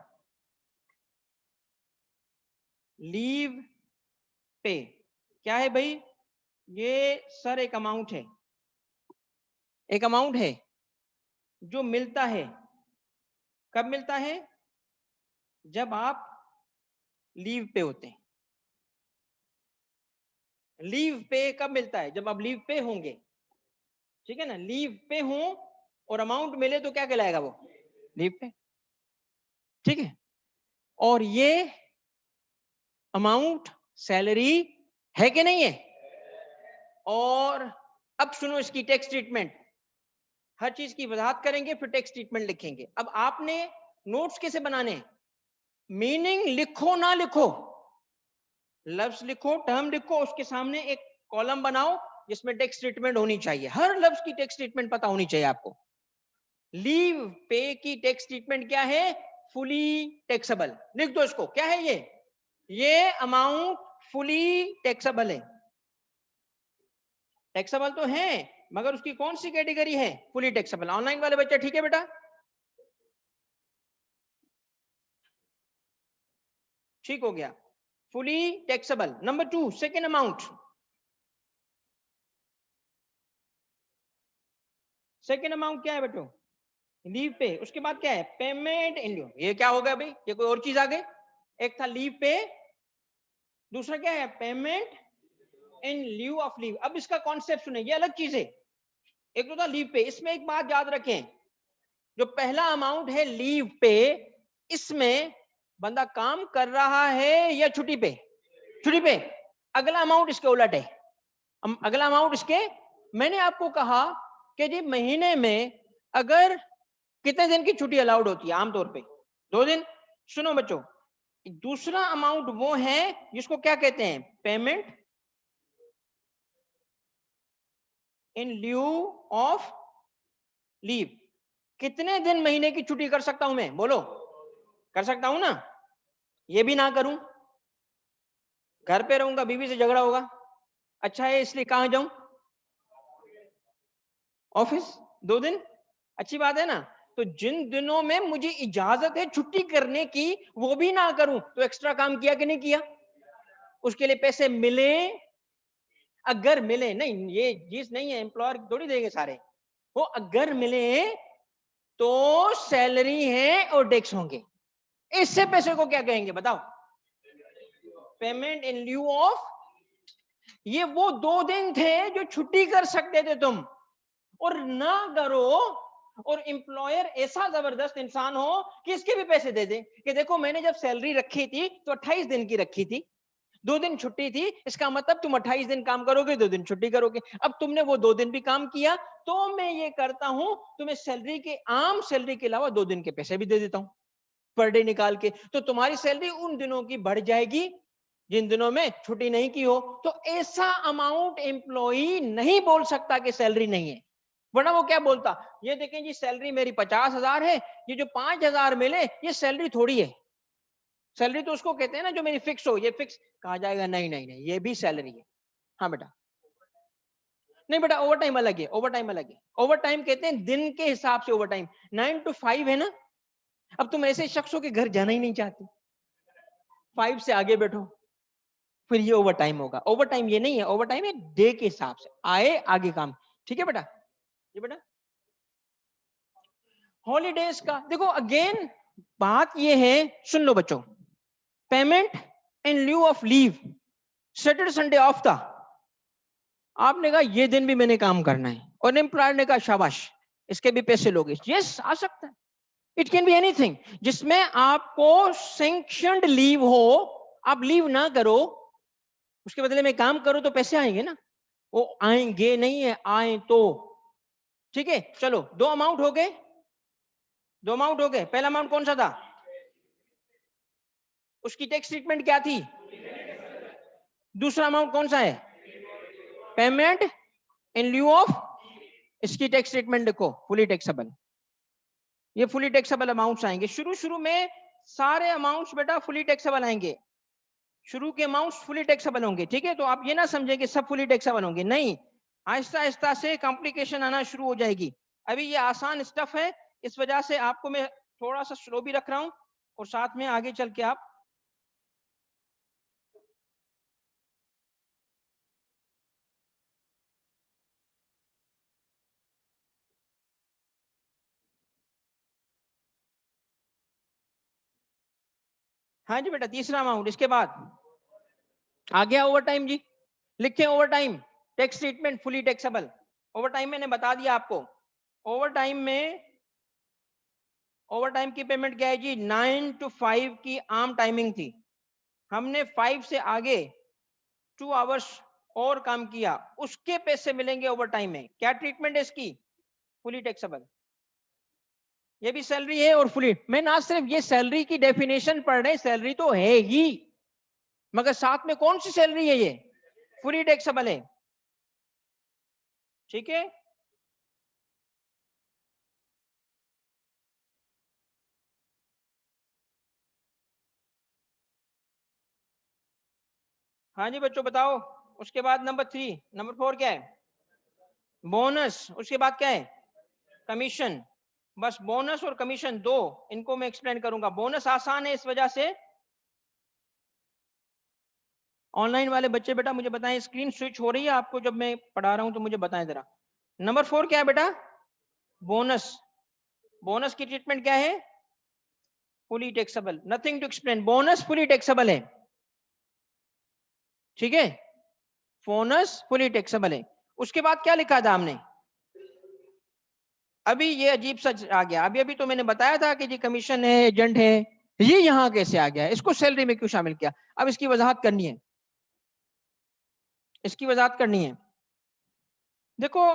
लीव पे क्या है भाई? ये सर एक अमाउंट है, एक अमाउंट है जो मिलता है। कब मिलता है? जब आप लीव पे होते हैं। लीव पे कब मिलता है? जब आप लीव पे होंगे, ठीक है ना। लीव पे हो और अमाउंट मिले तो क्या कहलाएगा? वो लीव पे। ठीक है, और ये अमाउंट सैलरी है कि नहीं है? और अब सुनो इसकी टैक्स ट्रीटमेंट। हर चीज की वजाहत करेंगे, फिर टेक्स्ट स्टेटमेंट लिखेंगे। अब आपने नोट्स कैसे बनाने, मीनिंग लिखो ना लिखो, लफ्ज लिखो, टर्म लिखो, उसके सामने एक कॉलम बनाओ जिसमें टेक्स्ट स्टेटमेंट होनी चाहिए, हर लफ्ज की टेक्स्ट स्टेटमेंट पता होनी चाहिए आपको। लीव पे की टेक्स्ट स्टेटमेंट क्या है, फुली टैक्सेबल, लिख दो इसको, क्या है ये अमाउंट फुली टैक्सेबल है। टैक्सेबल तो है मगर उसकी कौन सी कैटेगरी है, फुली टैक्सेबल। ऑनलाइन वाले बच्चे ठीक है बेटा, ठीक हो गया, fully taxable. Number 2 second amount, second amount क्या है बेटो, लीव पे। उसके बाद क्या है, पेमेंट इन ल्यू। ये क्या होगा भाई, ये कोई और चीज आ गई। एक था लीव पे, दूसरा क्या है, payment in lieu of leave. अब इसका कॉन्सेप्ट सुने, ये अलग चीज है। एक तो था लीव पे, इसमें एक बात याद रखें, जो पहला अमाउंट है लीव पे, इसमें बंदा काम कर रहा है या छुट्टी पे, छुट्टी पे। अगला अमाउंट इसके उलट है, अगला अमाउंट इसके, मैंने आपको कहा कि जी महीने में अगर कितने दिन की छुट्टी अलाउड होती है आमतौर पे, 2 दिन। सुनो बच्चों, दूसरा अमाउंट वो है जिसको क्या कहते हैं, payment in lieu of leave. कितने दिन महीने की छुट्टी कर सकता हूं मैं, बोलो, कर सकता हूं ना, ये भी ना करूं, घर पे रहूंगा, बीवी से झगड़ा होगा, अच्छा है इसलिए कहां जाऊं, ऑफिस, 2 दिन, अच्छी बात है ना। तो जिन दिनों में मुझे इजाजत है छुट्टी करने की, वो भी ना करूं, तो एक्स्ट्रा काम किया कि नहीं किया, उसके लिए पैसे मिले, अगर मिले, नहीं ये चीज नहीं है, एम्प्लॉयर थोड़ी देंगे सारे, वो अगर मिले तो सैलरी है और डेक्स होंगे। इससे पैसे को क्या कहेंगे बताओ, पेमेंट इन ल्यू ऑफ। ये वो 2 दिन थे जो छुट्टी कर सकते थे तुम, और ना करो, और एम्प्लॉयर ऐसा जबरदस्त इंसान हो कि इसके भी पैसे दे दे, कि देखो मैंने जब सैलरी रखी थी तो 28 दिन की रखी थी, 2 दिन छुट्टी थी, इसका मतलब तुम 28 दिन काम करोगे, 2 दिन छुट्टी करोगे। अब तुमने वो 2 दिन भी काम किया, तो मैं ये करता हूं, तुम्हें सैलरी के, आम सैलरी के अलावा 2 दिन के पैसे भी दे देता हूं पर डे निकाल के, तो तुम्हारी सैलरी उन दिनों की बढ़ जाएगी जिन दिनों में छुट्टी नहीं की हो। तो ऐसा अमाउंट एम्प्लॉई नहीं बोल सकता कि सैलरी नहीं है, वरना वो क्या बोलता, ये देखें जी सैलरी मेरी 50,000 है, ये जो 5,000 मिले ये सैलरी थोड़ी है, सैलरी तो उसको कहते हैं ना जो मेरी फिक्स हो, ये फिक्स कहा जाएगा, नहीं नहीं नहीं ये भी सैलरी है। हाँ बेटा, नहीं बेटा ओवर टाइम अलग है, ओवर टाइम अलग है, ओवर टाइम कहते हैं दिन के हिसाब से ओवर टाइम, 9 to 5 है ना। अब तुम ऐसे शख्सों के घर जाना ही नहीं चाहते, 5 से आगे बैठो, फिर ये ओवर टाइम होगा। ओवर टाइम ये नहीं है, ओवर टाइम है डे के हिसाब से, आए आगे काम, ठीक है बेटा। ये बेटा हॉलीडेज का देखो, अगेन बात ये है, सुन लो बच्चों, payment in lieu of leave, Saturday Sunday off था, आपने कहा ये दिन भी मैंने काम करना है, और एम्प्लॉयर ने कहा शाबाश इसके भी पैसे लोगे, यस आ सकता है। इट कैन बी एनीथिंग जिसमें आपको सैंक्शनड लीव हो, आप लीव ना करो, उसके बदले में काम करो तो पैसे आएंगे ना, वो आएंगे नहीं है, आए तो। ठीक है चलो, 2 अमाउंट हो गए, 2 अमाउंट हो गए। पहला अमाउंट कौन सा था, उसकी टैक्स ट्रीटमेंट क्या थी, दूसरा अमाउंट कौन सा है, पेमेंट इन ल्यू ऑफ, इसकी टैक्स ट्रीटमेंट देखो फुली टैक्सेबल, ये फुली टैक्सेबल अमाउंट्स आएंगे। शुरू शुरू में सारे अमाउंट्स बेटा फुली टैक्सेबल आएंगे, शुरू के अमाउंट्स फुली टैक्सेबल होंगे, ठीक है। तो आप ये ना समझे कि सब फुली टैक्सेबल होंगे, नहीं, आहिस्ता आहिस्ता से कॉम्प्लिकेशन आना शुरू हो जाएगी। अभी ये आसान स्टफ है, इस वजह से आपको मैं थोड़ा सा स्लो भी रख रहा हूं, और साथ में आगे चल के आप हाँ जी बेटा, तीसरा अमाउंट इसके बाद आ गया ओवर टाइम जी, लिखे over time, tax treatment fully taxable. Over time मैंने बता दिया आपको, ओवर टाइम में, ओवर टाइम की पेमेंट क्या है जी, 9 to 5 की आम टाइमिंग थी, हमने 5 से आगे 2 आवर्स और काम किया, उसके पैसे मिलेंगे ओवर टाइम में। क्या ट्रीटमेंट है इसकी, फुली टैक्सेबल, ये भी सैलरी है और फुली। मैं ना सिर्फ ये सैलरी की डेफिनेशन पढ़ रहे, सैलरी तो है ही, मगर साथ में कौन सी सैलरी है? ये फुली टैक्सेबल है। ठीक है, हाँ जी बच्चों बताओ। उसके बाद नंबर 3, नंबर 4 क्या है? बोनस। उसके बाद क्या है? कमीशन। बस बोनस और कमीशन दो, इनको मैं एक्सप्लेन करूंगा। बोनस आसान है इस वजह से। ऑनलाइन वाले बच्चे बेटा मुझे बताएं, स्क्रीन स्विच हो रही है आपको जब मैं पढ़ा रहा हूं तो मुझे बताएं जरा। नंबर 4 क्या है बेटा? बोनस। बोनस की ट्रीटमेंट क्या है? Fully taxable, nothing to explain, bonus fully taxable है। ठीक है, बोनस फुली टैक्सेबल है। उसके बाद क्या लिखा था हमने? अभी ये अजीब सा आ गया, अभी अभी तो मैंने बताया था कि जी कमीशन है, एजेंट है, ये यहां कैसे आ गया? इसको सैलरी में क्यों शामिल किया? अब इसकी वजाहत करनी है, इसकी वजाहत करनी है। देखो,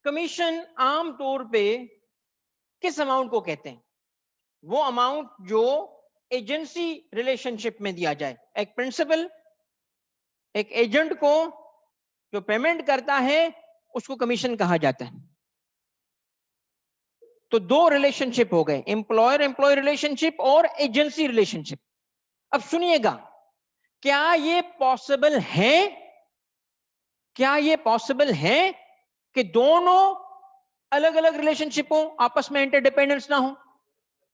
कमीशन आम तौर पे किस अमाउंट को कहते हैं? वो अमाउंट जो एजेंसी रिलेशनशिप में दिया जाए। एक प्रिंसिपल एक एजेंट को जो पेमेंट करता है उसको कमीशन कहा जाता है। तो दो रिलेशनशिप हो गए, एम्प्लॉयर एम्प्लॉय रिलेशनशिप और एजेंसी रिलेशनशिप। अब सुनिएगा, क्या ये पॉसिबल है, क्या ये पॉसिबल है कि दोनों अलग अलग रिलेशनशिप हो, आपस में इंटरडिपेंडेंस ना हो?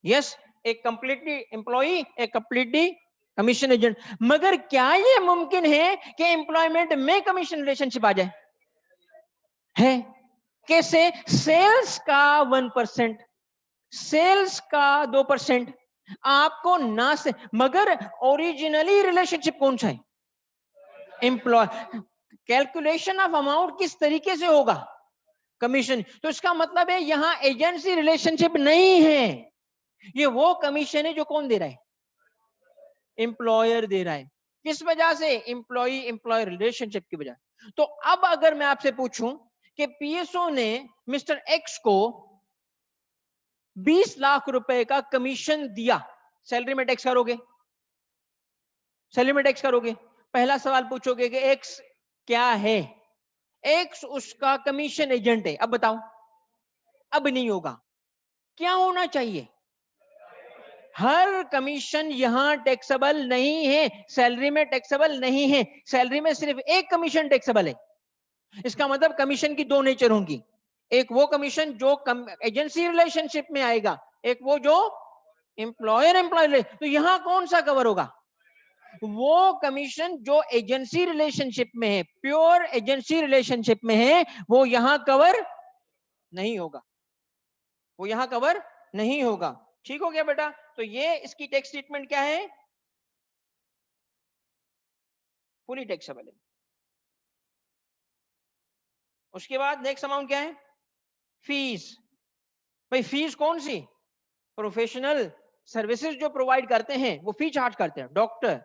यस, एक कंप्लीटली एम्प्लॉई, एक कंप्लीटली कमीशन एजेंट। मगर क्या ये मुमकिन है कि एम्प्लॉयमेंट में कमीशन रिलेशनशिप आ जाए? है। कैसे? सेल्स का 1%, सेल्स का 2%, आपको ना से, मगर ओरिजिनली रिलेशनशिप कौन सा है? एम्प्लॉय। कैलकुलेशन ऑफ अमाउंट किस तरीके से होगा? कमीशन। तो इसका मतलब है यहां एजेंसी रिलेशनशिप नहीं है, ये वो कमीशन है जो कौन दे रहा है? एम्प्लॉयर दे रहा है। किस वजह से? एम्प्लॉई एम्प्लॉयर रिलेशनशिप की वजह। तो अब अगर मैं आपसे पूछूं कि पीएसओ ने मिस्टर एक्स को 20 लाख रुपए का कमीशन दिया, सैलरी में टैक्स करोगे? सैलरी में टैक्स करोगे? पहला सवाल पूछोगे कि एक्स क्या है? एक्स उसका कमीशन एजेंट है। अब बताओ, अब नहीं होगा। क्या होना चाहिए? हर कमीशन यहां टैक्सेबल नहीं है, सैलरी में टैक्सेबल नहीं है। सैलरी में सिर्फ एक कमीशन टैक्सेबल है। इसका मतलब कमीशन की दो नेचर होंगी, एक वो कमीशन जो एजेंसी रिलेशनशिप में आएगा, एक वो जो एम्प्लॉयर एम्प्लॉय। तो यहां कौन सा कवर होगा? वो कमीशन जो एजेंसी रिलेशनशिप में है, प्योर एजेंसी रिलेशनशिप में है, वो यहां कवर नहीं होगा, वो यहां कवर नहीं होगा। ठीक हो गया बेटा? तो ये इसकी टैक्स ट्रीटमेंट क्या है? फुली टैक्सेबल है। उसके बाद नेक्स्ट अमाउंट क्या है? फीस। भाई फीस कौन सी? प्रोफेशनल सर्विसेज जो प्रोवाइड करते हैं वो फी चार्ज करते हैं, डॉक्टर,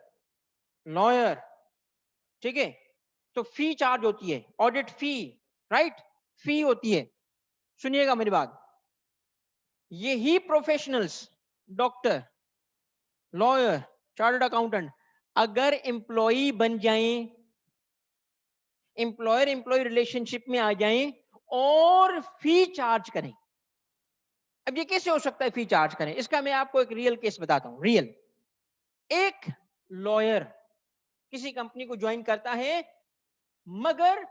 लॉयर। ठीक है, तो फी चार्ज होती है, ऑडिट फी, राइट, फी होती है। सुनिएगा मेरी बात, यही professionals, doctor, lawyer, chartered accountant, अगर एम्प्लॉई बन जाएं, एम्प्लॉयर एम्प्लॉय रिलेशनशिप में आ जाएं और फी चार्ज करें। अब ये कैसे हो सकता है फी चार्ज करें? इसका मैं आपको एक रियल केस बताता हूं। रियल, एक लॉयर किसी कंपनी को ज्वाइन करता है, मगर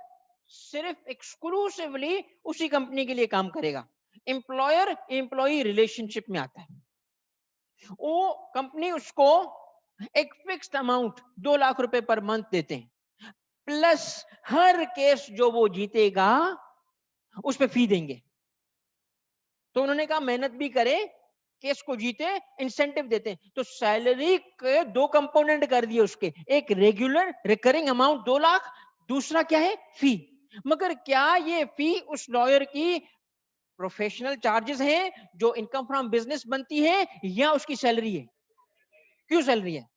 सिर्फ एक्सक्लूसिवली उसी कंपनी के लिए काम करेगा। एम्प्लॉयर एम्प्लॉई रिलेशनशिप में आता है, वो कंपनी उसको एक फिक्स्ड अमाउंट 2 लाख रुपए पर मंथ देते हैं, प्लस हर केस जो वो जीतेगा उस पर फी देंगे। तो उन्होंने कहा मेहनत भी करे, केस को जीते, इंसेंटिव देते हैं। तो सैलरी के दो कंपोनेंट कर दिए उसके, एक रेगुलर रिकरिंग अमाउंट 2 लाख, दूसरा क्या है? फी। मगर क्या ये फी उस लॉयर की प्रोफेशनल चार्जेस हैं जो इनकम फ्रॉम बिजनेस बनती है, या उसकी सैलरी है? क्यों सैलरी है?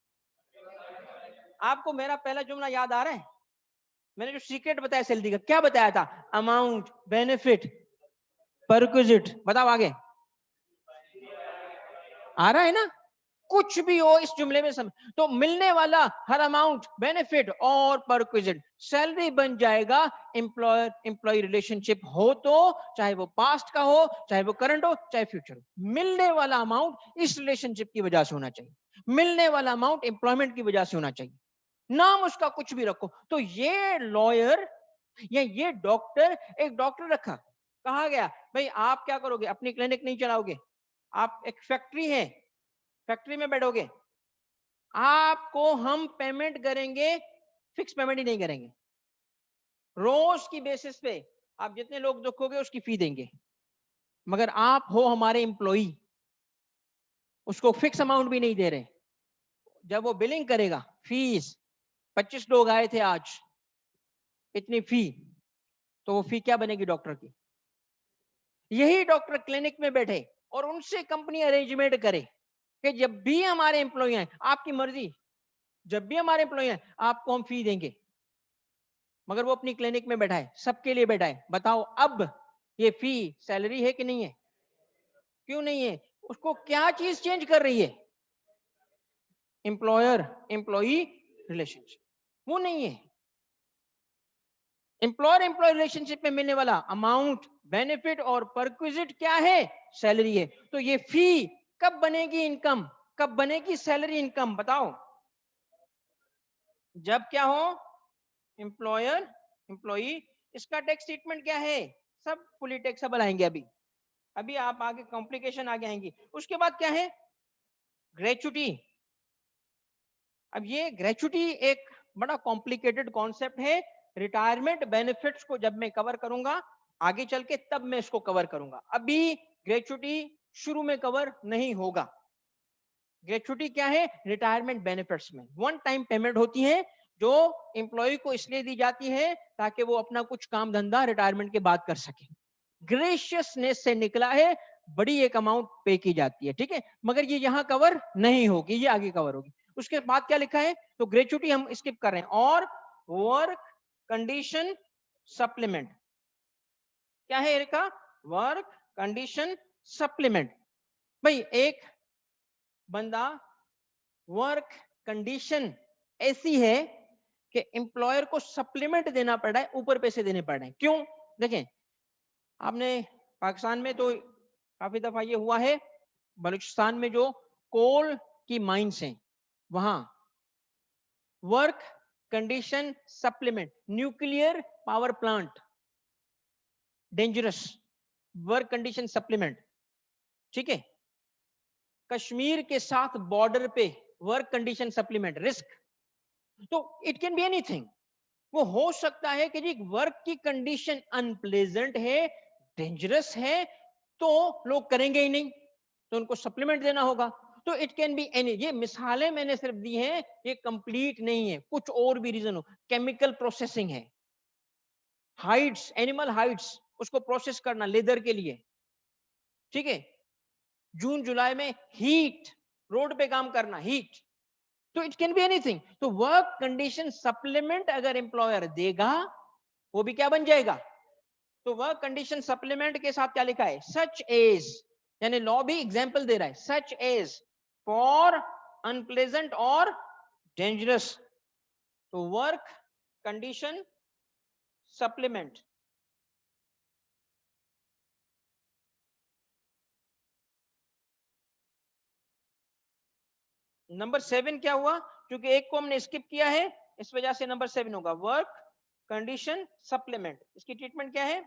आपको मेरा पहला जुमला याद आ रहा है? मैंने जो सीक्रेट बताया सैलरी का, क्या बताया था? Amount, benefit, perquisite. बताओ आगे आ रहा है ना? कुछ भी हो इस जुमले में तो मिलने वाला हर अमाउंट, बेनिफिट और परक्विजिट सैलरी बन जाएगा। एम्प्लॉयर एम्प्लॉय रिलेशनशिप हो तो, चाहे वो पास्ट का हो, चाहे वो करंट हो, चाहे फ्यूचर हो, मिलने वाला अमाउंट इस रिलेशनशिप की वजह से होना चाहिए, मिलने वाला अमाउंट एम्प्लॉयमेंट की वजह से होना चाहिए। नाम उसका कुछ भी रखो। तो ये लॉयर या ये डॉक्टर, एक डॉक्टर रखा, कहा गया भाई आप क्या करोगे, अपनी क्लिनिक नहीं चलाओगे, आप एक फैक्ट्री है, फैक्ट्री में बैठोगे, आपको हम पेमेंट करेंगे, फिक्स पेमेंट ही नहीं करेंगे, रोज की बेसिस पे आप जितने लोग रखोगे उसकी फी देंगे, मगर आप हो हमारे एम्प्लॉई, उसको फिक्स अमाउंट भी नहीं दे रहे। जब वो बिलिंग करेगा, फीस 25 लोग आए थे आज, इतनी फी, तो वो फी क्या बनेगी डॉक्टर की? यही डॉक्टर क्लिनिक में बैठे और उनसे कंपनी अरेंजमेंट करे कि जब भी हमारे एम्प्लॉय हैं, आपकी मर्जी, जब भी हमारे एम्प्लॉय हैं आपको हम फी देंगे, मगर वो अपनी क्लिनिक में बैठा है, सबके लिए बैठा है। बताओ अब ये फी सैलरी है कि नहीं है? क्यों नहीं है? उसको क्या चीज चेंज कर रही है? एम्प्लॉयर एम्प्लॉई रिलेशनशिप, वो नहीं है। एम्प्लॉयर एम्प्लॉय रिलेशनशिप में मिलने वाला अमाउंट, बेनिफिट और परक्विजिट क्या है? सैलरी है। तो ये फी कब बनेगी इनकम, कब बनेगी सैलरी इनकम? बताओ। जब क्या हो? Employer employee. इसका टैक्स ट्रीटमेंट क्या है? सब फुली टैक्सेबल आएंगे। अभी अभी आप आगे कॉम्प्लिकेशन आगे आएंगी। उसके बाद क्या है? ग्रेचुटी। अब ये ग्रेचुटी एक बड़ा कॉम्प्लिकेटेड कॉन्सेप्ट है। रिटायरमेंट बेनिफिट्स को जब मैं कवर करूंगा आगे चल के, तब मैं इसको कवर करूंगा। अभी ग्रेचुटी शुरू में कवर नहीं होगा। ग्रेचुटी क्या है? रिटायरमेंट बेनिफिट्स में वन टाइम पेमेंट होती है जो एम्प्लॉय को इसलिए दी जाती है ताकि वो अपना कुछ काम धंधा रिटायरमेंट के बाद कर सके। ग्रेशियसनेस से निकला है, बड़ी एक अमाउंट पे की जाती है, ठीक है, मगर ये यहाँ कवर नहीं होगी, ये आगे कवर होगी। उसके बाद क्या लिखा है? तो ग्रेचुटी हम स्किप कर रहे हैं। और वर्क कंडीशन सप्लीमेंट क्या है इनका? Work condition supplement. भाई एक बंदा, वर्क कंडीशन ऐसी है कि एम्प्लॉयर को सप्लीमेंट देना पड़ रहा है, ऊपर पैसे देने पड़ रहे हैं। क्यों? देखें, आपने पाकिस्तान में तो काफी दफा ये हुआ है, बलूचिस्तान में जो कोल की माइंस हैं वहां work condition supplement, nuclear power plant, dangerous, work condition supplement, ठीक है। कश्मीर के साथ बॉर्डर पे वर्क कंडीशन सप्लीमेंट, रिस्क। तो इट कैन बी एनीथिंग। वो हो सकता है कि जी वर्क की कंडीशन अनप्लेजेंट है, डेंजरस है, तो लोग करेंगे ही नहीं, तो उनको सप्लीमेंट देना होगा। तो इट कैन बी एनी, ये मिसालें मैंने सिर्फ दी हैं, ये कंप्लीट नहीं है, कुछ और भी रीजन हो। केमिकल प्रोसेसिंग है, हाइड्स, एनिमल हाइड्स, उसको प्रोसेस करना लेदर के लिए, ठीक है। जून जुलाई में हीट, रोड पे काम करना, हीट। तो इट कैन बी एनीथिंग। तो वर्क कंडीशन सप्लीमेंट अगर एम्प्लॉयर देगा, वो भी क्या बन जाएगा? तो वर्क कंडीशन सप्लीमेंट के साथ क्या लिखा है? सच एज, यानी लॉ भी एग्जांपल दे रहा है, सच एज फॉर अनप्लेजेंट और डेंजरस। तो वर्क कंडीशन सप्लीमेंट। नंबर 7 क्या हुआ? क्योंकि एक को हमने स्किप किया है, इस वजह से नंबर 7 होगा, वर्क कंडीशन सप्लीमेंट। इसकी ट्रीटमेंट क्या है?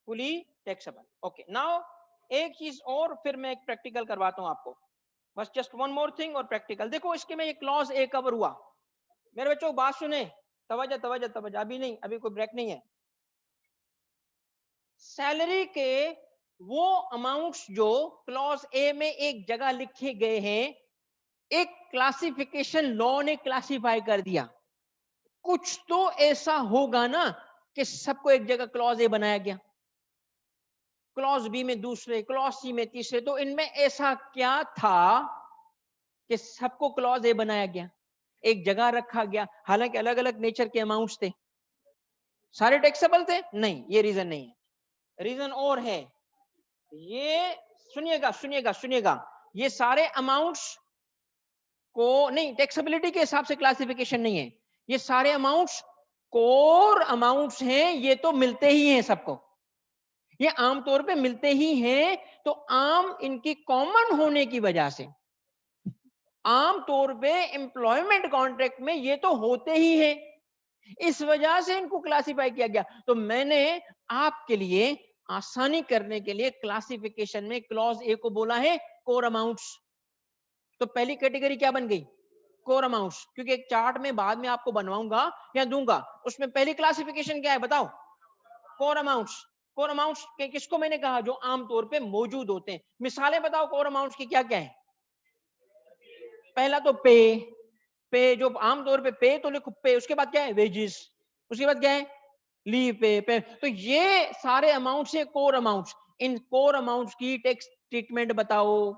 Fully taxable. ओके, नाउ एक चीज और, फिर मैं एक प्रैक्टिकल करवाता हूं आपको, बस जस्ट वन मोर थिंग और प्रैक्टिकल। देखो इसके में ये क्लॉज ए कवर हुआ। मेरे बच्चों बात सुने, तवज्जो तवज्जो तवज्जो, अभी नहीं, अभी कोई ब्रेक नहीं है। सैलरी के वो अमाउंट्स जो क्लॉज ए में एक जगह लिखे गए हैं, एक क्लासिफिकेशन लॉ ने क्लासिफाई कर दिया। कुछ तो ऐसा होगा ना कि सबको एक जगह क्लॉज ए बनाया गया, क्लॉज बी में दूसरे, क्लॉज सी में तीसरे। तो इनमें ऐसा क्या था कि सबको क्लॉज ए बनाया गया? एक जगह रखा गया, हालांकि अलग अलग नेचर के अमाउंट्स थे, सारे टैक्सेबल थे? नहीं, ये रीजन नहीं है। रीजन और है, ये सुनिएगा सुनिएगा सुनिएगा, ये सारे अमाउंट्स को नहीं, टैक्सेबिलिटी के हिसाब से क्लासिफिकेशन नहीं है, ये सारे अमाउंट्स कोर अमाउंट्स हैं, ये तो मिलते ही हैं सबको, ये आमतौर पे मिलते ही हैं। तो आम इनकी कॉमन होने की वजह से आम तौर पे एम्प्लॉयमेंट कॉन्ट्रैक्ट में ये तो होते ही हैं, इस वजह से इनको क्लासिफाई किया गया। तो मैंने आपके लिए आसानी करने के लिए क्लासिफिकेशन में क्लॉज ए को बोला है कोर अमाउंट्स। तो पहली कैटेगरी क्या बन गई? कोर अमाउंट्स, क्योंकि एक चार्ट में बाद में आपको बनवाऊंगा या दूंगा, उसमें पहली क्लासिफिकेशन क्या है बताओ? Core amounts. कोर अमाउंट्स के किसको मैंने कहा? जो आमतौर पे मौजूद होते हैं। मिसालें बताओ कोर अमाउंट्स की क्या क्या है? पहला तो पे, पे जो आमतौर पे तो लिखो पे, उसके बाद क्या है? वेजेस, उसके बाद क्या है? लीव पे। तो ये सारे अमाउंट्स है कोर अमाउंट्स। इन कोर अमाउंट्स की टैक्स ट्रीटमेंट बताओ,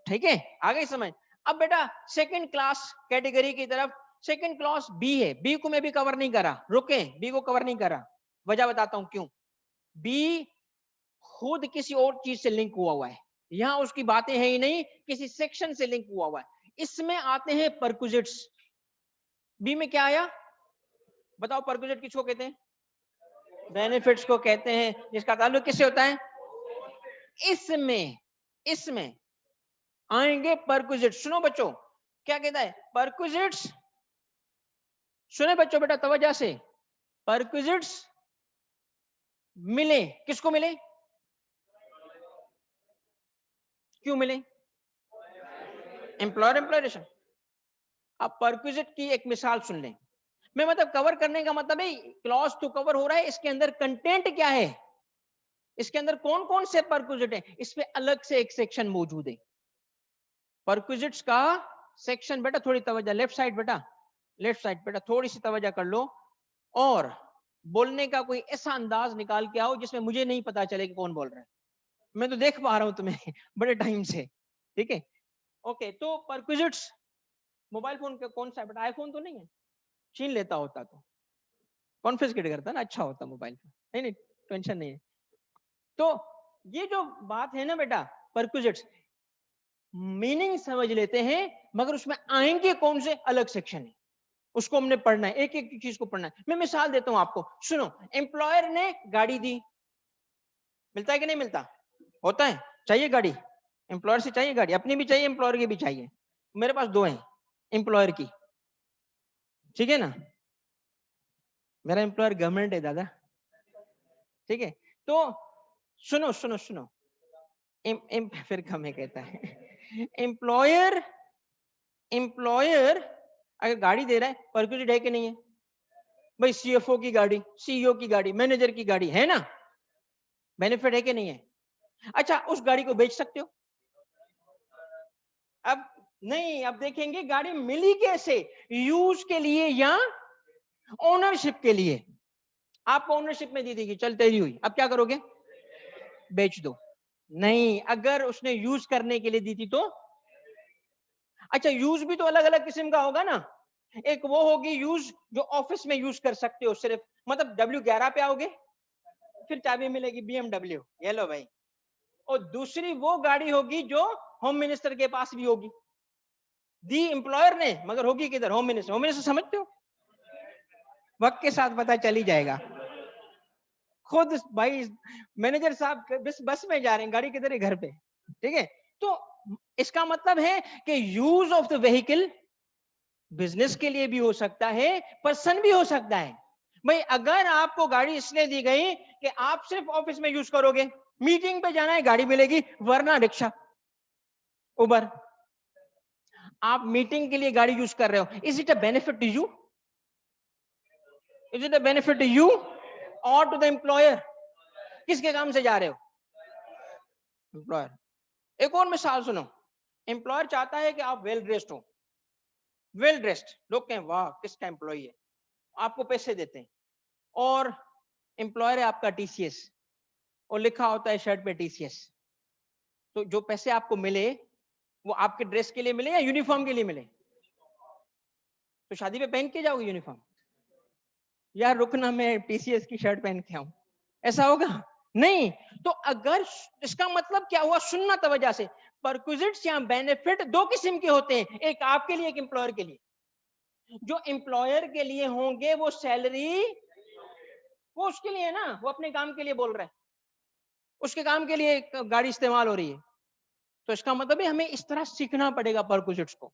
ठीक है? आ गई समझ? अब बेटा सेकंड क्लास कैटेगरी की तरफ, सेकंड क्लास बी है, बी को मैं भी कवर नहीं करा, रुके, बी को कवर नहीं करा, वजह बताता हूं क्यों। बी खुद किसी और चीज से लिंक हुआ है, यहां उसकी बातें है ही नहीं, किसी सेक्शन से लिंक हुआ है। इसमें आते हैं परक्विजिट्स। बी में क्या आया बताओ? परक्विजिट किसको कहते हैं? बेनिफिट्स को कहते हैं, जिसका ताल्लुक किससे होता है? इसमें इसमें आएंगे परक्विजिट्स। सुनो बच्चों, क्या कहता है परक्विजिट्स? सुने बच्चों बेटा तवज्जो से, परक्विजिट्स मिले किसको? मिले क्यों मिले? Employer employee relation. अब परक्विजिट की एक मिसाल सुन लें। मैं मतलब कवर करने का मतलब है क्लॉज तो कवर हो रहा है, इसके अंदर कंटेंट क्या है, इसके अंदर कौन कौन से परक्विजिट है, इस पे अलग से एक सेक्शन मौजूद है। परक्विजिट्स का सेक्शन बेटा, थोड़ी तवज्जो, लेफ्ट साइड बेटा, लेफ्ट साइड बेटा, थोड़ी सी तवज्जो कर लो, और बोलने का कोई ऐसा अंदाज निकाल के आओ जिसमें मुझे नहीं पता चले कि कौन बोल रहा है। मैं तो देख पा रहा हूं तुम्हें बड़े टाइम से, ठीक है? ओके, तो परक्विजिट्स, मोबाइल फोन का कौन सा बेटा? आईफोन तो नहीं है? छीन लेता होता तो कॉन्फिस्केट करता ना, अच्छा होता मोबाइल फोन। नहीं नहीं, टेंशन नहीं है। तो ये जो बात है ना बेटा, परक्विजिट्स मीनिंग समझ लेते हैं, मगर उसमें आएंगे कौन से अलग सेक्शन है, उसको हमने पढ़ना है, एक एक चीज को पढ़ना है। मैं मिसाल देता हूं आपको, सुनो। एम्प्लॉयर ने गाड़ी दी, मिलता है कि नहीं मिलता? होता है, चाहिए गाड़ी, एम्प्लॉयर से चाहिए गाड़ी, अपनी भी चाहिए, एम्प्लॉयर की भी चाहिए। मेरे पास दो हैं एम्प्लॉयर की, ठीक है ना? मेरा एम्प्लॉयर गवर्नमेंट है दादा, ठीक है? तो सुनो सुनो सुनो, फिर हमें कहता है एम्प्लॉयर, एम्प्लॉयर अगर गाड़ी दे रहा है, परक्विजिट है कि नहीं है भाई? सीएफओ की गाड़ी, सीईओ की गाड़ी, मैनेजर की गाड़ी है ना, बेनिफिट है कि नहीं है? अच्छा, उस गाड़ी को बेच सकते हो? अब नहीं, अब देखेंगे गाड़ी मिली कैसे, यूज के लिए या ओनरशिप के लिए? आपको ओनरशिप में दी थी, चलते ही हुई, अब क्या करोगे? बेच दो। नहीं, अगर उसने यूज करने के लिए दी थी तो? अच्छा, यूज भी तो अलग अलग किस्म का होगा ना। एक वो होगी यूज जो ऑफिस में यूज कर सकते हो सिर्फ, मतलब W11 पे आओगे फिर चाबी मिलेगी BMW, ये लो भाई। और दूसरी वो गाड़ी होगी जो होम मिनिस्टर के पास भी होगी, दी एम्प्लॉयर ने, मगर होगी किधर? Home minister. होम मिनिस्टर समझते हो? वक्त के साथ पता चल ही जाएगा खुद भाई। मैनेजर साहब बस में जा रहे हैं, गाड़ी किधर है? घर पे, ठीक है? तो इसका मतलब है कि use of the vehicle business के लिए भी हो सकता है, पर्सन भी हो सकता है। भाई अगर आपको गाड़ी इसलिए दी गई कि आप सिर्फ ऑफिस में यूज करोगे, मीटिंग पे जाना है गाड़ी मिलेगी, वरना रिक्शा, उबर। आप मीटिंग के लिए गाड़ी यूज कर रहे हो, is it a benefit to you? Is it a benefit to you और टू द एम्प्लॉयर? किसके काम से जा रहे हो? एम्प्लॉयर। एक और मिसाल सुनो, एम्प्लॉयर चाहता है कि आप वेल ड्रेस्ड हो, वेल ड्रेस्ड, लोग कहें वाह किसका एम्प्लॉय है, आपको पैसे देते हैं, और एम्प्लॉयर है आपका TCS, और लिखा होता है शर्ट पे TCS। तो जो पैसे आपको मिले वो आपके ड्रेस के लिए मिले या यूनिफॉर्म के लिए मिले? तो शादी पे पहन के जाओगे यूनिफॉर्म? यार रुकना, मैं टीसीएस की शर्ट पहन के आऊं, ऐसा होगा? नहीं। तो अगर इसका मतलब क्या हुआ, सुनना तवज्जो से, परक्विजिट्स या बेनिफिट दो किस्म के होते हैं, एक आपके लिए, एक एम्प्लॉयर के लिए। जो एम्प्लॉयर के लिए होंगे वो सैलरी, वो उसके लिए है ना, वो अपने काम के लिए बोल रहा है, उसके काम के लिए गाड़ी इस्तेमाल हो रही है। तो इसका मतलब है हमें इस तरह सीखना पड़ेगा परक्विजिट्स को।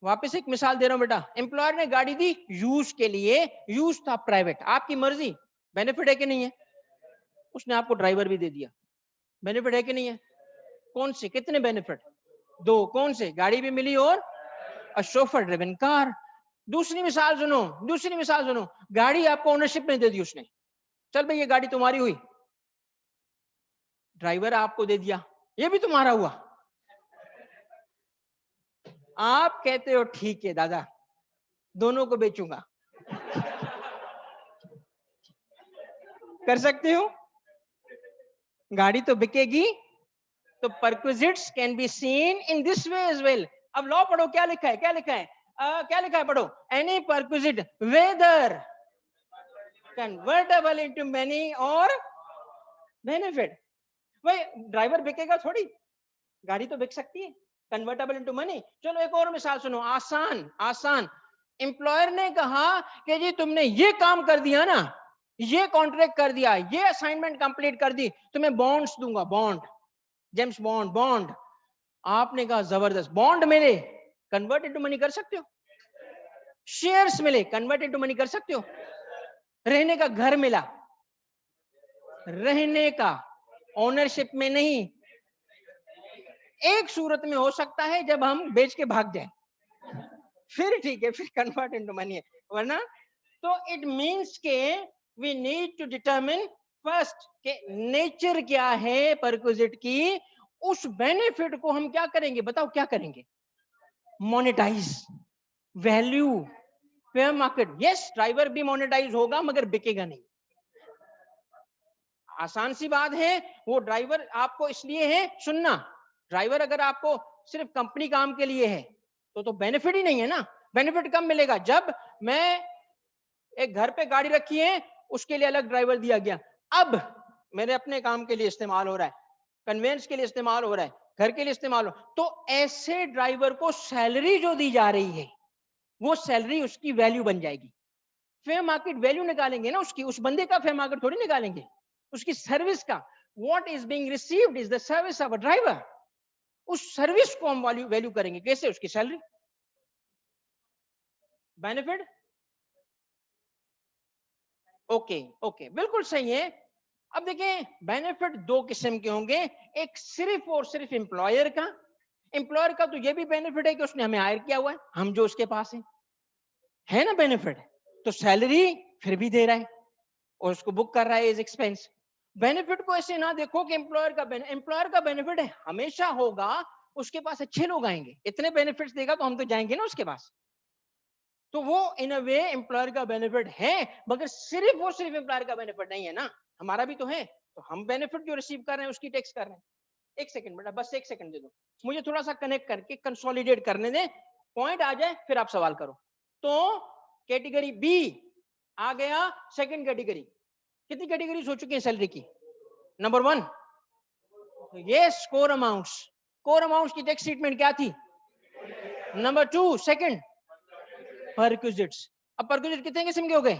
वापस एक मिसाल दे रहा हूं बेटा, एम्प्लॉयर ने गाड़ी दी यूज के लिए, यूज था प्राइवेट, आपकी मर्जी, बेनिफिट है कि नहीं है? उसने आपको ड्राइवर भी दे दिया, बेनिफिट है कि नहीं है? कौन से, कितने बेनिफिट? दो। कौन से? गाड़ी भी मिली और शोफर ड्रिवन कार। दूसरी मिसाल सुनो, दूसरी मिसाल सुनो, गाड़ी आपको ओनरशिप में दे दी उसने, चल भाई ये गाड़ी तुम्हारी हुई, ड्राइवर आपको दे दिया, ये भी तुम्हारा हुआ। आप कहते हो ठीक है दादा, दोनों को बेचूंगा। कर सकते हो? गाड़ी तो बिकेगी। तो perquisites can be seen in this way as well. अब लॉ पढ़ो, क्या लिखा है, क्या लिखा है, क्या लिखा है, पढ़ो। Any perquisite whether convertible into money और बेनिफिट। भाई ड्राइवर बिकेगा थोड़ी, गाड़ी तो बिक सकती है, कन्वर्टेबल इनटू मनी। चलो एक और मिसाल सुनो, आसान आसान। एम्प्लॉयर ने कहा कि जी तुमने ये काम कर दिया ना, ये कॉन्ट्रैक्ट कर दिया, ये असाइनमेंट कंप्लीट कर दी, तुम्हें बॉन्ड्स दूंगा, बॉन्ड, जेम्स बॉन्ड, बॉन्ड। आपने कहा जबरदस्त, बॉन्ड मिले, कन्वर्ट इनटू मनी कर सकते हो? शेयर्स मिले, कन्वर्ट इनटू मनी कर सकते हो? रहने का घर मिला, रहने का, ओनरशिप में नहीं। एक सूरत में हो सकता है जब हम बेच के भाग जाए, फिर ठीक है, फिर कन्वर्ट इनटू मनी है, वरना। तो इट मींस के we need to determine first के नेचर क्या है परक्विजिट की, उस बेनिफिट को हम क्या करेंगे, बताओ क्या करेंगे? Monetize, value, fair market. Yes, driver भी मोनेटाइज होगा मगर बिकेगा नहीं। आसान सी बात है, वो ड्राइवर आपको इसलिए है, सुनना, ड्राइवर अगर आपको सिर्फ कंपनी काम के लिए है तो बेनिफिट ही नहीं है ना। बेनिफिट कब मिलेगा? जब मैं एक घर पे गाड़ी रखी है, उसके लिए अलग ड्राइवर दिया गया, अब मेरे अपने काम के लिए इस्तेमाल हो रहा है, कन्वेंस के लिए इस्तेमाल हो रहा है, घर के लिए इस्तेमाल हो, तो ऐसे ड्राइवर को सैलरी जो दी जा रही है, वो सैलरी उसकी वैल्यू बन जाएगी। फेयर मार्केट वैल्यू निकालेंगे ना उसकी, उस बंदे का फेयर मार्केट थोड़ी निकालेंगे, उसकी सर्विस का। What is being received is the service of a driver. उस सर्विस को हम वैल्यू करेंगे कैसे? उसकी सैलरी, बेनिफिट। ओके ओके, बिल्कुल सही है। अब देखें, बेनिफिट दो किस्म के होंगे, एक सिर्फ और सिर्फ एम्प्लॉयर का। एम्प्लॉयर का तो ये भी बेनिफिट है कि उसने हमें हायर किया हुआ है, हम जो उसके पास है ना बेनिफिट, तो सैलरी फिर भी दे रहा है और उसको बुक कर रहा है एज एक्सपेंस। बेनिफिट को ऐसे ना देखो कि एम्प्लॉयर का बेनिफिट है हमेशा होगा, उसके पास अच्छे लोग आएंगे, इतने बेनिफिट्स देगा तो हम तो जाएंगे ना उसके पास। तो वो इन अ वे एम्प्लॉयर का बेनिफिट है, मगर सिर्फ वो सिर्फ एम्प्लॉयर का बेनिफिट नहीं है ना, हमारा भी तो है। तो हम बेनिफिट जो रिसीव कर रहे हैं उसकी टैक्स कर रहे हैं। एक सेकंड बेटा, बस एक सेकंड दे दो मुझे, थोड़ा सा कनेक्ट करके कंसोलिडेट करने दे, पॉइंट आ जाए फिर आप सवाल करो। तो कैटेगरी बी आ गया, सेकंड कैटेगरी। कितनी कैटेगरीज हो चुकी हैं सैलरी की? Number 1, yes, core amounts. Core amounts की टैक्स ट्रीटमेंट क्या थी? Number 2, second, perquisites. अब परक्विजिट कितने किस्म के हो गए?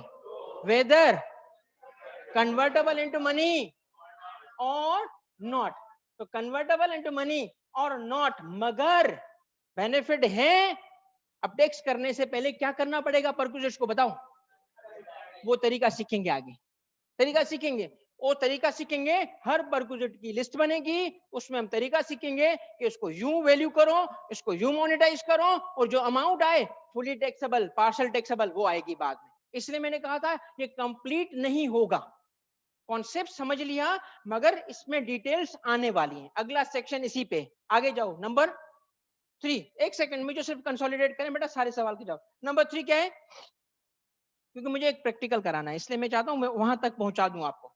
वेदर कन्वर्टेबल इनटू मनी और नॉट। तो कन्वर्टेबल इनटू मनी और नॉट, मगर बेनिफिट है। अब टैक्स करने से पहले क्या करना पड़ेगा परक्विजिट्स को, बताओ? वो तरीका सीखेंगे आगे, तरीका सीखेंगे, वो तरीका सीखेंगे। हर परक्विजिट की लिस्ट बनेगी, उसमें हम तरीका सीखेंगे कि इसको यूं वैल्यू करो, इसको यूं मोनेटाइज करो, और जो अमाउंट आए फुली टैक्सेबल, पार्शियल टैक्सेबल, वो आएगी बाद में। इसलिए मैंने कहा था ये कंप्लीट नहीं होगा। कॉन्सेप्ट समझ लिया, मगर इसमें डिटेल्स आने वाली हैं। अगला सेक्शन इसी पे, आगे जाओ। नंबर 3, एक सेकंड मुझे सिर्फ कंसोलिडेट करें बेटा, सारे सवाल के जाओ। नंबर 3 क्या है? क्योंकि मुझे एक प्रैक्टिकल कराना है, इसलिए मैं चाहता हूं मैं वहां तक पहुंचा दूं आपको,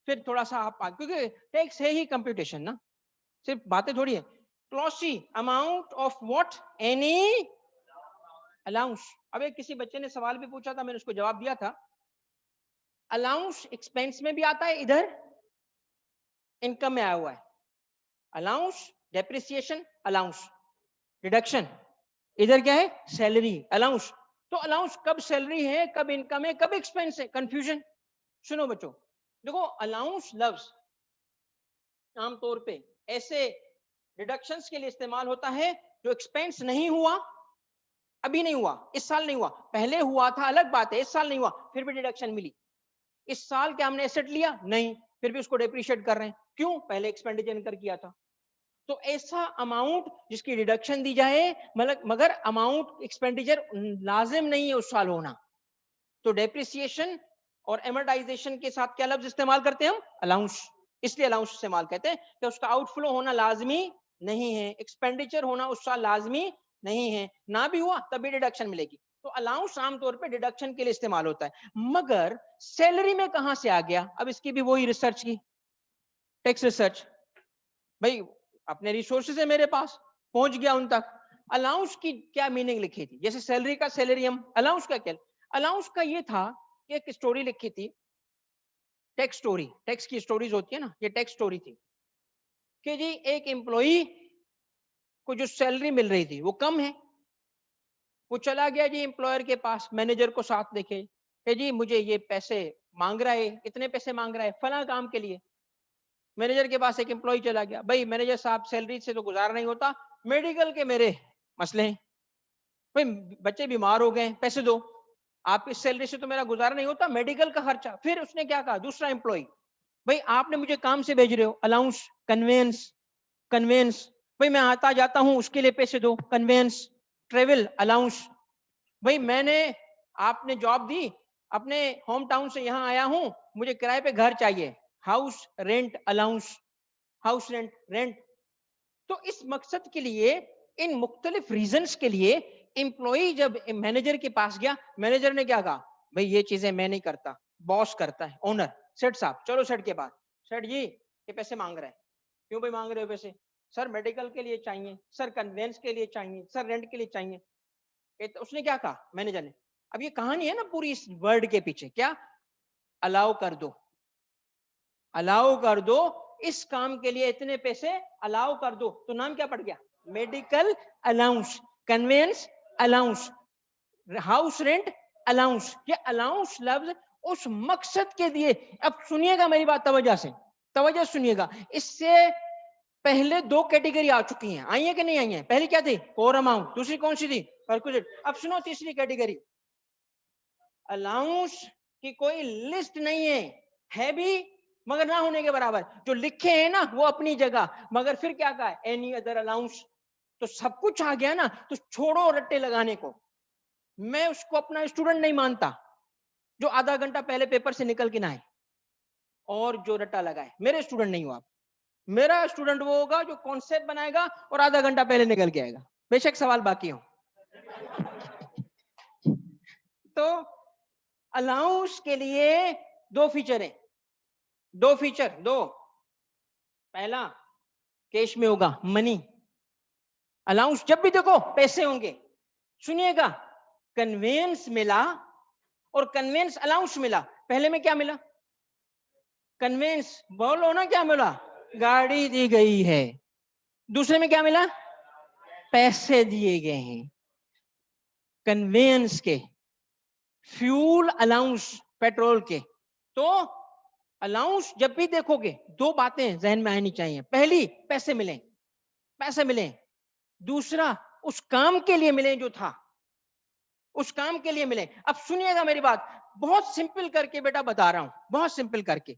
फिर थोड़ा सा आप, क्योंकि टैक्स है ही कंप्यूटेशन ना, सिर्फ बातें थोड़ी है। क्लॉसी, amount of what? Any allowance. अब एक किसी बच्चे ने सवाल भी पूछा था, मैंने उसको जवाब दिया था। अलाउंस एक्सपेंस में भी आता है, इधर इनकम में आया हुआ है। अलाउंस, डेप्रिसिएशन, अलाउंस, डिडक्शन, इधर क्या है, सैलरी, अलाउंस। तो अलाउंस कब सैलरी है, कब इनकम है, कब एक्सपेंस है, कंफ्यूजन। सुनो बच्चों, देखो अलाउंस लफ्ज आमतौर पे ऐसे डिडक्शंस के लिए इस्तेमाल होता है जो एक्सपेंस नहीं हुआ, अभी नहीं हुआ, इस साल नहीं हुआ, पहले हुआ था अलग बात है, इस साल नहीं हुआ फिर भी डिडक्शन मिली। इस साल क्या हमने एसेट लिया, नहीं, फिर भी उसको डेप्रिशिएट कर रहे हैं, क्यों, पहले एक्सपेंडिचर इनकर किया था। तो ऐसा अमाउंट जिसकी डिडक्शन दी जाए, मतलब मगर अमाउंट एक्सपेंडिचर लाजिम नहीं है उस साल होना, तो डेप्रिसिएशन और एमोर्टाइजेशन के साथ क्या लफ्ज इस्तेमाल करते हैं हम, अलाउंस। इसलिए अलाउंस इस्तेमाल कहते हैं कि उसका आउटफ्लो होना लाजमी नहीं है, एक्सपेंडिचर होना उस साल लाजमी नहीं है, ना भी हुआ तब भी डिडक्शन मिलेगी। तो अलाउंस आमतौर पे डिडक्शन के लिए इस्तेमाल होता है। मगर सैलरी में कहां से आ गया, अब इसकी भी वही रिसर्च की, टैक्स रिसर्च। भाई अपने रिसोर्सेज है मेरे पास, पहुंच गया उन तक। अलाउंस की क्या मीनिंग लिखी थी, जैसे सैलरी का सैलरियम, अलाउंस का क्या, अलाउंस का ये था कि एक स्टोरी लिखी थी, टैक्स स्टोरी, टैक्स की स्टोरीज होती है ना, ये टैक्स स्टोरी थी कि जी एक एम्प्लॉई को जो सैलरी मिल रही थी वो कम है, वो चला गया जी एम्प्लॉयर के पास, मैनेजर को साथ लेके कि जी मुझे ये पैसे मांग रहा है, कितने पैसे मांग रहा है, फला काम के लिए। मैनेजर के पास एक एम्प्लॉय चला गया, भाई मैनेजर साहब सैलरी से तो गुजारा नहीं होता, मेडिकल के मेरे मसले हैं, भाई बच्चे बीमार हो गए, पैसे दो, आपकी सैलरी से तो मेरा गुजारा नहीं होता, मेडिकल का खर्चा। फिर उसने क्या कहा, दूसरा एम्प्लॉय, भाई आपने मुझे काम से भेज रहे हो, अलाउंस, कन्वेंस, कन्वेंस, भाई मैं आता जाता हूं उसके लिए पैसे दो, कन्वेंस, ट्रेवल अलाउंस, भाई मैंने, आपने जॉब दी, अपने होम टाउन से यहाँ आया हूं, मुझे किराए पे घर चाहिए, house rent allowance, house rent, rent. तो इस मकसद के लिए, इन मुख्तलिफ रीजंस के लिए एम्प्लॉई जब मैनेजर के पास गया, मैनेजर ने क्या कहा, भाई ये चीजें मैं नहीं करता, बॉस करता है, ओनर, सेठ साहब, चलो सेठ के पास, सेठ जी ये पैसे मांग रहे हैं, क्यों भाई मांग रहे हो पैसे, सर मेडिकल के लिए चाहिए, सर कन्वेंस के लिए चाहिए, सर रेंट के लिए चाहिए। तो उसने क्या कहा मैनेजर ने, अब ये कहानी है ना पूरी इस वर्ड के पीछे, क्या, अलाउ कर दो, अलाउ कर दो, इस काम के लिए इतने पैसे अलाउ कर दो, तो नाम क्या पड़ गया, medical allowance, convince allowance, house rent allowance. ये अलाउंस लफ्ज उस मकसद के दिए। अब सुनिएगा मेरी बात तवज्जो से, तवज्जो सुनिएगा, इससे पहले दो कैटेगरी आ चुकी हैं, आई है कि नहीं आई है, पहली क्या थी, कोर अमाउंट, दूसरी कौन सी थी, परक्विजिट। अब सुनो तीसरी कैटेगरी, अलाउंस की कोई लिस्ट नहीं है भी मगर ना होने के बराबर, जो लिखे हैं ना वो अपनी जगह, मगर फिर क्या कहा, एनी अदर अलाउंस। तो सब कुछ आ गया ना, तो छोड़ो रट्टे लगाने को, मैं उसको अपना स्टूडेंट नहीं मानता जो आधा घंटा पहले पेपर से निकल के ना आए और जो रट्टा लगाए, मेरे स्टूडेंट नहीं हो आप। मेरा स्टूडेंट वो होगा जो कॉन्सेप्ट बनाएगा और आधा घंटा पहले निकल के आएगा, बेशक सवाल बाकी हो। तो अलाउंस के लिए दो फीचर है, दो फीचर, दो, पहला कैश में होगा, मनी, अलाउंस जब भी देखो पैसे होंगे। सुनिएगा, कन्वेंस मिला और कन्वेंस अलाउंस मिला, पहले में क्या मिला, कन्वेंस, बोलो ना क्या मिला, गाड़ी दी गई है, दूसरे में क्या मिला, पैसे दिए गए हैं, कन्वेंस के, फ्यूल अलाउंस पेट्रोल के। तो अलाउंस जब भी देखोगे दो बातें जहन में आनी चाहिए, पहली पैसे मिले, पैसे मिले, दूसरा उस काम के लिए मिले जो था, उस काम के लिए मिले। अब सुनिएगा मेरी बात, बहुत सिंपल करके बेटा बता रहा हूं, बहुत सिंपल करके।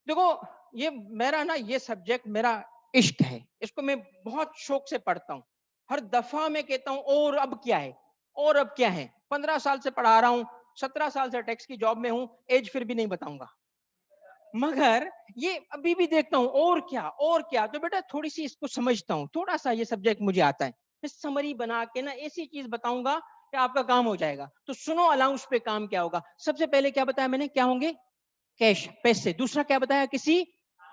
देखो ये मेरा ना, ये सब्जेक्ट मेरा इश्क है, इसको मैं बहुत शौक से पढ़ता हूं, हर दफा मैं कहता हूं और अब क्या है, और अब क्या है। 15 साल से पढ़ा रहा हूं, 17 साल से टैक्स की जॉब में हूं, एज फिर भी नहीं बताऊंगा, मगर ये अभी भी देखता हूं और क्या, और क्या। तो बेटा थोड़ी सी इसको समझता हूं, थोड़ा सा ये सब्जेक्ट मुझे आता है, मैं समरी बना के ना ऐसी चीज बताऊंगा कि आपका काम हो जाएगा। तो सुनो अलाउंस पे काम क्या होगा, सबसे पहले क्या बताया मैंने, क्या होंगे, कैश, पैसे। दूसरा क्या बताया, किसी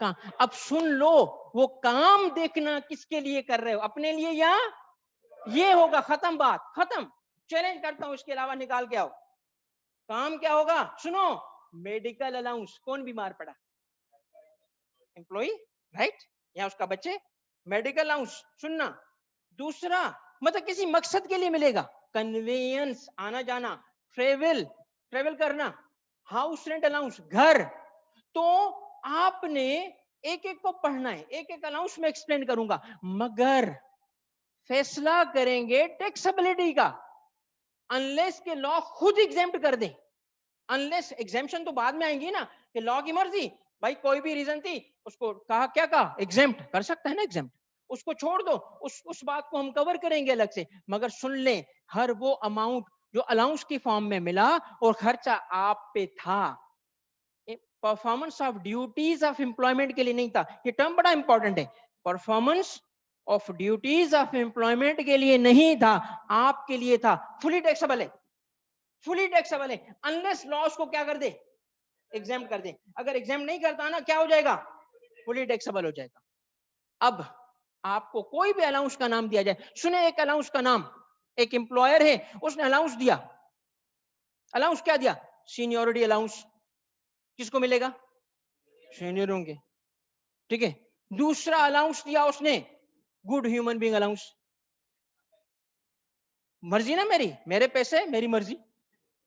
काम। अब सुन लो, वो काम देखना किसके लिए कर रहे हो, अपने लिए या, ये होगा, खत्म बात, खत्म। चैलेंज करता हूं, इसके अलावा निकाल के आओ। काम क्या होगा? सुनो, मेडिकल अलाउंस। कौन बीमार पड़ा? एम्प्लॉई, राइट, या उसका बच्चे। मेडिकल अलाउंस सुनना। दूसरा, मतलब किसी मकसद के लिए मिलेगा। कन्वेयंस, आना जाना, ट्रेवल, ट्रेवल करना। हाउस रेंट अलाउंस, घर। तो आपने एक एक को पढ़ना है, एक एक अलाउंस में एक्सप्लेन करूंगा, मगर फैसला करेंगे टैक्सेबिलिटी का, अनलेस के लॉ खुद एग्जेम्प्ट कर दे। अनलेस, एग्जेम्पशन तो बाद में आएंगी ना, कि लॉ की मर्जी, भाई कोई भी रीजन थी, उसको कहा, क्या कहा, एग्जेम्प्ट कर सकता है ना, एग्जेम्प्ट, उसको छोड़ दो, उस बात को हम कवर करेंगे अलग से। मगर सुन ले, हर वो अमाउंट जो अलाउंस की फॉर्म में मिला और खर्चा आप पे था, performance of duties of employment के लिए नहीं था। ये टर्म बड़ा इंपॉर्टेंट है, performance of duties of employment के लिए नहीं था, आपके लिए था। फुली टैक्सेबल है, फुली टैक्सेबल है, अनलेस लॉस को क्या कर दे, एग्जाम कर दे। अगर एग्जाम नहीं करता ना, क्या हो जाएगा, फुली टैक्सेबल हो जाएगा। अब आपको कोई भी अलाउंस का नाम दिया जाए, सुने एक अलाउंस का नाम, एक एम्प्लॉयर है, उसने अलाउंस दिया। अलाउंस क्या दिया? Seniority allowance. किसको मिलेगा? सीनियर होंगे, ठीक है। दूसरा अलाउंस दिया उसने, गुड ह्यूमन बीइंग अलाउंस। मर्जी ना मेरी, मेरे पैसे मेरी मर्जी,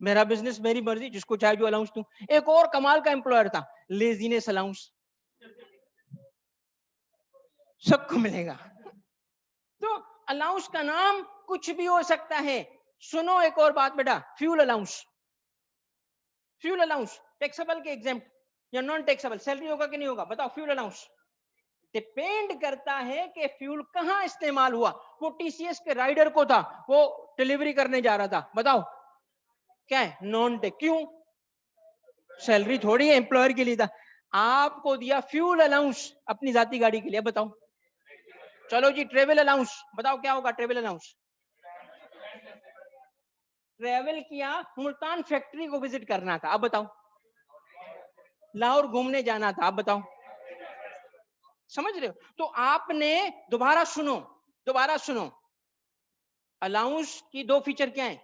मेरा बिजनेस मेरी मर्जी, जिसको चाहे जो अलाउंस दूं। एक और कमाल का एम्प्लॉयर था, लेजीनेस अलाउंस, सबको मिलेगा। तो अलाउंस का नाम कुछ भी हो सकता है। सुनो एक और बात बेटा, fuel allowance, fuel allowance taxable के एग्जेम्प्ट या नॉन टैक्सेबल, सैलरी होगा कि नहीं होगा, बताओ। फ्यूल अलाउंस डिपेंड करता है कि फ्यूल कहां इस्तेमाल हुआ। वो टीसीएस के राइडर को था, वो डिलीवरी करने जा रहा था, बताओ क्या है, नॉन टैक्स। क्यों? सैलरी थोड़ी है, एम्प्लॉयर के लिए था। आपको दिया फ्यूल अलाउंस अपनी जाती गाड़ी के लिए, बताओ। चलो जी, ट्रेवल अलाउंस, बताओ क्या होगा ट्रेवल अलाउंस। ट्रेवल किया, मुल्तान फैक्ट्री को विजिट करना था, अब बताओ। लाहौर घूमने जाना था, अब बताओ। समझ रहे हो? तो आपने, दोबारा सुनो, दोबारा सुनो, अलाउंस की दो फीचर क्या है?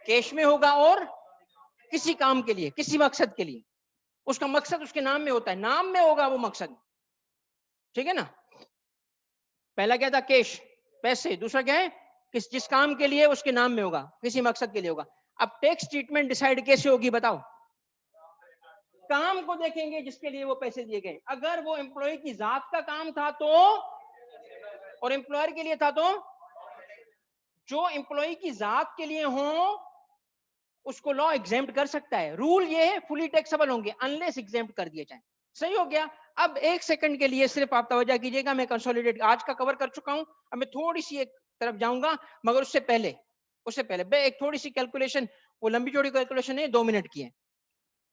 कैश में होगा और किसी काम के लिए, किसी मकसद के लिए। उसका मकसद उसके नाम में होता है, नाम में होगा वो मकसद, ठीक है ना। पहला क्या था? कैश, पैसे। दूसरा क्या है? जिस काम के लिए उसके नाम में होगा, किसी मकसद के लिए होगा। अब टैक्स ट्रीटमेंट डिसाइड कैसे होगी, बताओ। काम को देखेंगे जिसके लिए वो पैसे दिए गए। अगर वो एम्प्लॉय की जात का काम था तो, और एम्प्लॉयर के लिए था तो, जो एम्प्लॉय की जात के लिए हो उसको लॉ एग्जेम्प्ट कर सकता है। रूल ये है, फुली टैक्सेबल होंगे अनलेस एग्जेम्प्ट कर दिए जाए। सही हो गया। अब एक सेकंड के लिए सिर्फ आप तवज्जो कीजिएगा, मैं कंसोलिडेट आज का कवर कर चुका हूं, अब मैं थोड़ी सी एक तरफ जाऊंगा, मगर उससे पहले एक थोड़ी सी कैलकुलेशन, वो लंबी चौड़ी कैलकुलेशन है, 2 मिनट की है।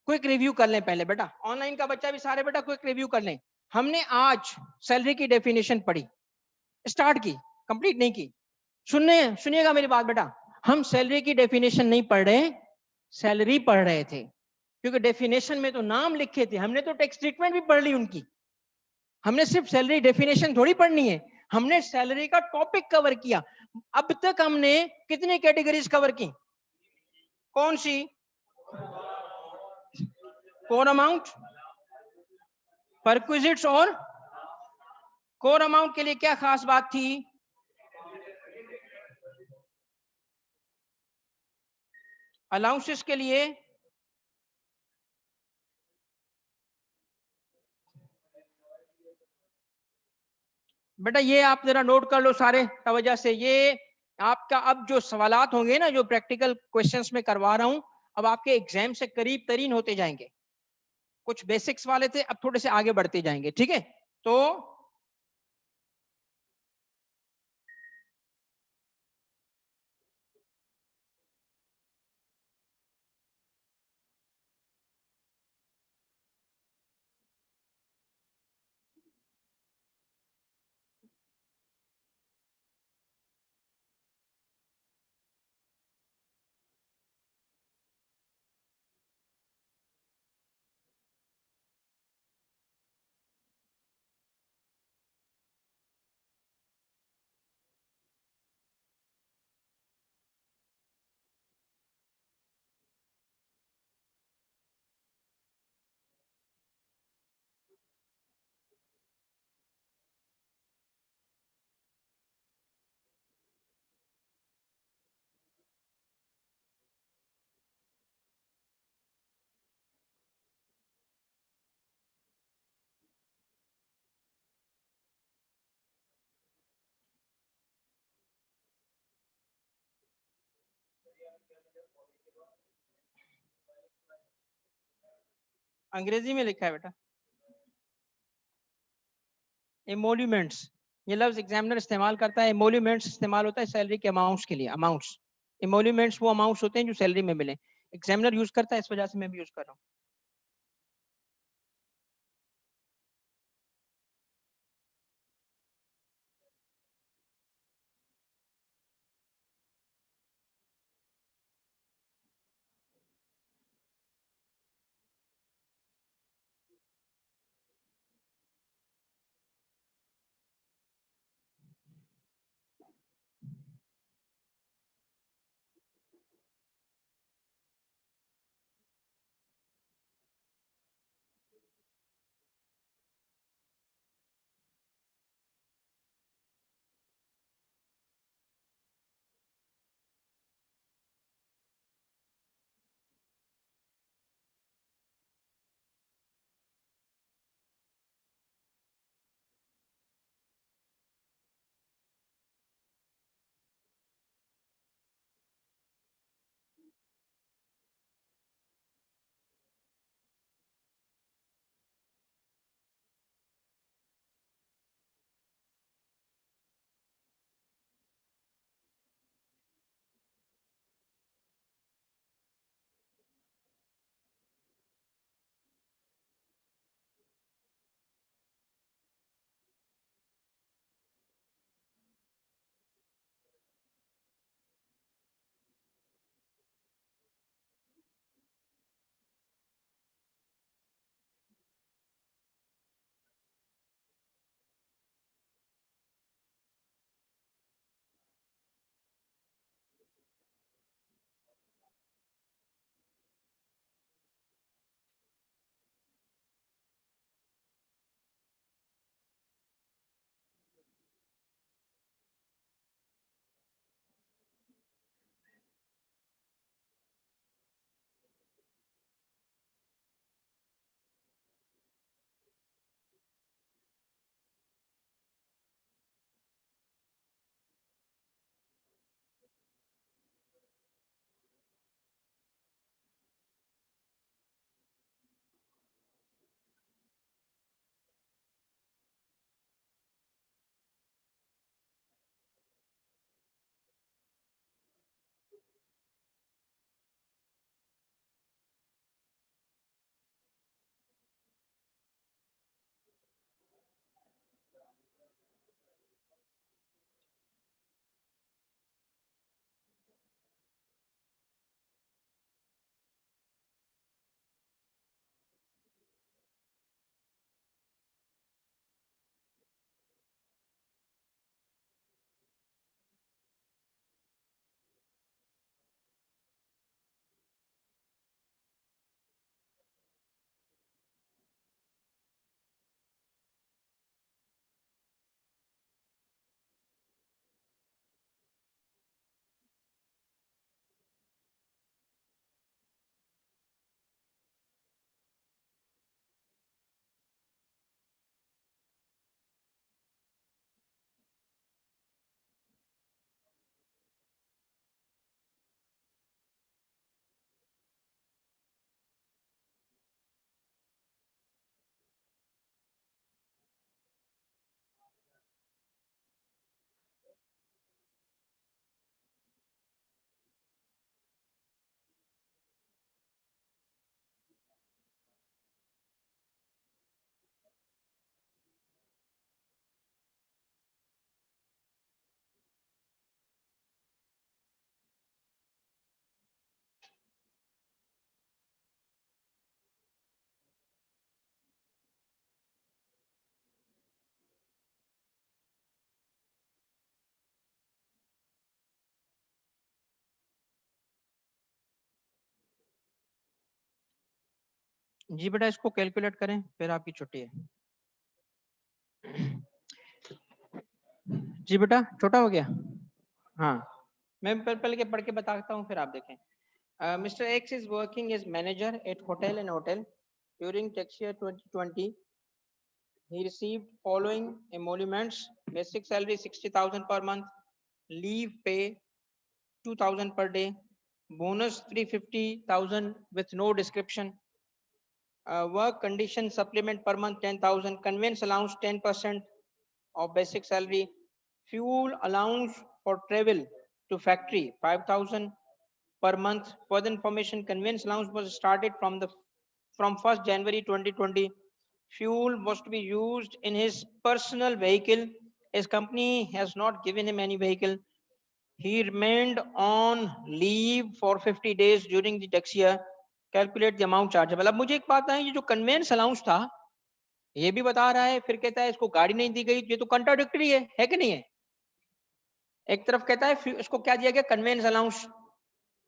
क्विक रिव्यू कर लें पहले बेटा, ऑनलाइन का बच्चा भी सारे बेटा क्विक रिव्यू कर लें। हमने आज सैलरी की डेफिनेशन पढ़ी, स्टार्ट की, कंप्लीट नहीं की। सुनिएगा मेरी बात बेटा, हम सैलरी की डेफिनेशन नहीं पढ़ रहे, सैलरी पढ़ रहे थे, क्योंकि डेफिनेशन में तो नाम लिखे थे, हमने तो टैक्स ट्रीटमेंट भी पढ़ ली उनकी। हमने सिर्फ सैलरी डेफिनेशन थोड़ी पढ़नी है, हमने सैलरी का टॉपिक कवर किया। अब तक हमने कितनी कैटेगरीज कवर की? कौन सी? कोर अमाउंट, परक्विजिट्स और कोर अमाउंट के लिए क्या खास बात थी? अलाउंसेस के लिए बेटा ये आप जरा नोट कर लो सारे तवज्जो से। ये आपका अब जो सवालात होंगे ना, जो प्रैक्टिकल क्वेश्चंस में करवा रहा हूं, अब आपके एग्जाम से करीब तरीन होते जाएंगे। कुछ बेसिक्स वाले थे, अब थोड़े से आगे बढ़ते जाएंगे, ठीक है। तो अंग्रेजी में लिखा है बेटा, एमोल्यूमेंट्स। ये लफ्ज एग्जामिनर इस्तेमाल करता है, एमोल्यूमेंट्स इस्तेमाल होता है सैलरी के अमाउंट्स के लिए, अमाउंट्स। एमोल्यूमेंट्स वो अमाउंट्स होते हैं जो सैलरी में मिले, एग्जामिनर यूज करता है, इस वजह से मैं भी यूज कर रहा हूँ। जी बेटा, इसको कैलकुलेट करें, फिर आपकी छुट्टी है। जी बेटा, छोटा हो गया। हाँ, मैं पहले के पढ़ के बताता हूँ, फिर आप देखें। Mr. X is working as manager at hotel and hotel during tax year 2020. He received following emoluments: basic salary 60,000 per month, leave pay 2,000 per day, bonus 350,000 with no description, work condition supplement per month 10,000, conveyance allowance 10% of basic salary, fuel allowance for travel to factory 5,000 per month. Further information, conveyance allowance was started from 1st January 2020. Fuel was to be used in his personal vehicle. His company has not given him any vehicle. He remained on leave for 50 days during the tax year. Calculate the amount chargeable. अब मुझे एक बात है, ये जो convince allowance था ये भी बता रहा है, फिर कहता है इसको गाड़ी नहीं दी गई, ये तो कंट्राडिक्टरी है कि नहीं है? एक तरफ कहता है इसको क्या दिया गया, कन्वेंस अलाउंस,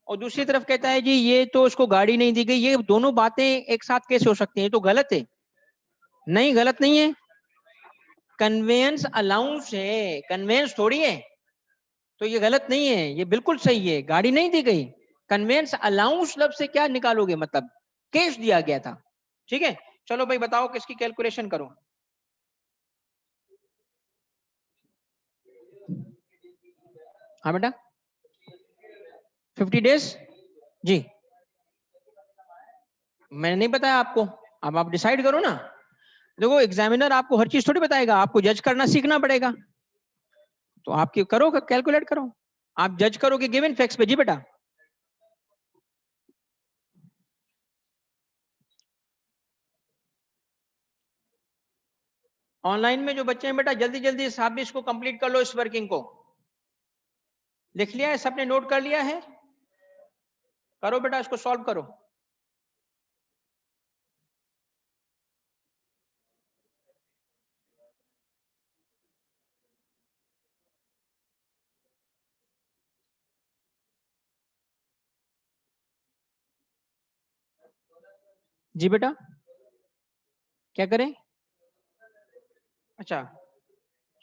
और दूसरी तरफ कहता है जी ये तो इसको गाड़ी नहीं दी गई। ये दोनों बातें एक साथ कैसे हो सकती हैं? तो गलत है। नहीं, गलत नहीं है, कन्वेंस अलाउंस है, कन्वेंस थोड़ी है। तो ये गलत नहीं है, ये बिल्कुल सही है, गाड़ी नहीं दी गई। कन्वेंस अलाउंस लफ्ज से क्या निकालोगे, मतलब कैश दिया गया था। ठीक है, चलो भाई बताओ किसकी कैलकुलेशन करो। हाँ बेटा, 50 डेज जी, मैंने नहीं बताया आपको, अब आप डिसाइड करो ना। देखो एग्जामिनर आपको हर चीज थोड़ी बताएगा, आपको जज करना सीखना पड़ेगा। तो आपकी करो, कैलकुलेट करो, आप जज करोगे गिवन फैक्ट्स पे। जी बेटा, ऑनलाइन में जो बच्चे हैं बेटा जल्दी जल्दी साहब भी इसको कंप्लीट कर लो, इस वर्किंग को लिख लिया है सबने, नोट कर लिया है? करो बेटा, इसको सॉल्व करो। जी बेटा, क्या करें? अच्छा,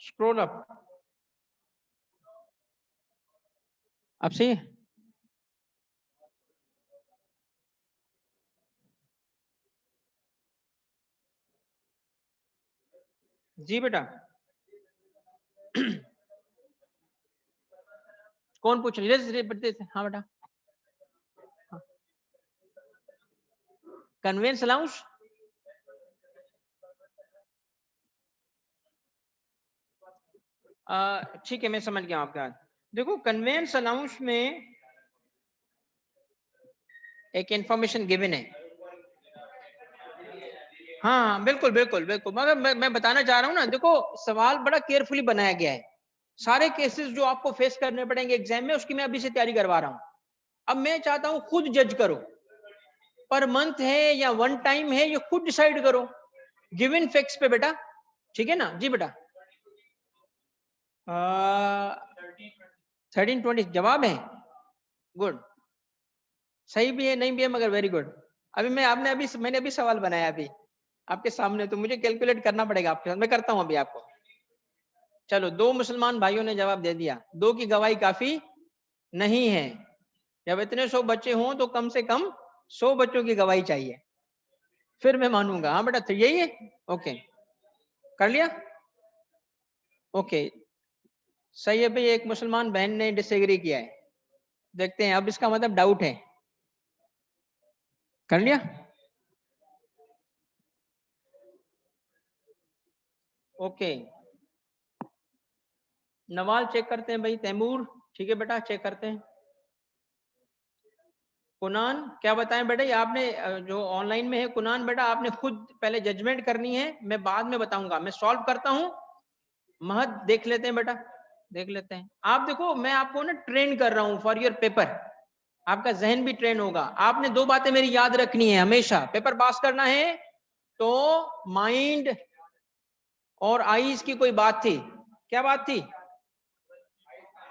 स्क्रॉल अप, अब सही है? जी बेटा, कौन पूछ रही है? हाँ बेटा, कन्वेंस अलाउंस, ठीक है मैं समझ गया आपका। देखो कन्वेंस अलाउंस में एक इंफॉर्मेशन गिवन है। हाँ बिल्कुल बिल्कुल बिल्कुल, मगर मैं बताना चाह रहा हूँ ना, देखो सवाल बड़ा केयरफुली बनाया गया है। सारे केसेस जो आपको फेस करने पड़ेंगे एग्जाम में, उसकी मैं अभी से तैयारी करवा रहा हूँ। अब मैं चाहता हूँ खुद जज करो, पर मंथ है या वन टाइम है, ये खुद डिसाइड करो गिवन फैक्ट्स पे बेटा। ठीक है ना? जी बेटा, 1320 जवाब है, गुड, सही भी है नहीं भी है मगर वेरी गुड। अभी मैंने अभी सवाल बनाया अभी आपके सामने, तो मुझे कैलकुलेट करना पड़ेगा आपके साथ, मैं करता हूं अभी आपको। चलो, 2 मुसलमान भाइयों ने जवाब दे दिया, 2 की गवाही काफी नहीं है। जब इतने 100 बच्चे हों तो कम से कम 100 बच्चों की गवाही चाहिए, फिर मैं मानूंगा। हाँ बेटा, तो यही है, ओके कर लिया, ओके सही है भाई। एक मुसलमान बहन ने डिसएग्री किया है, देखते हैं, अब इसका मतलब डाउट है। कर लिया, ओके। नवाल चेक करते हैं भाई, तैमूर ठीक है बेटा, चेक करते हैं। कुनान क्या बताएं बेटा, ये आपने जो ऑनलाइन में है कुनान बेटा, आपने खुद पहले जजमेंट करनी है, मैं बाद में बताऊंगा, मैं सॉल्व करता हूं। महद देख लेते हैं बेटा, देख लेते हैं। आप देखो मैं आपको ना ट्रेन कर रहा हूं फॉर योर पेपर, आपका जहन भी ट्रेन होगा। आपने 2 बातें मेरी याद रखनी है हमेशा, पेपर पास करना है तो माइंड और आईज की कोई बात थी, क्या बात थी?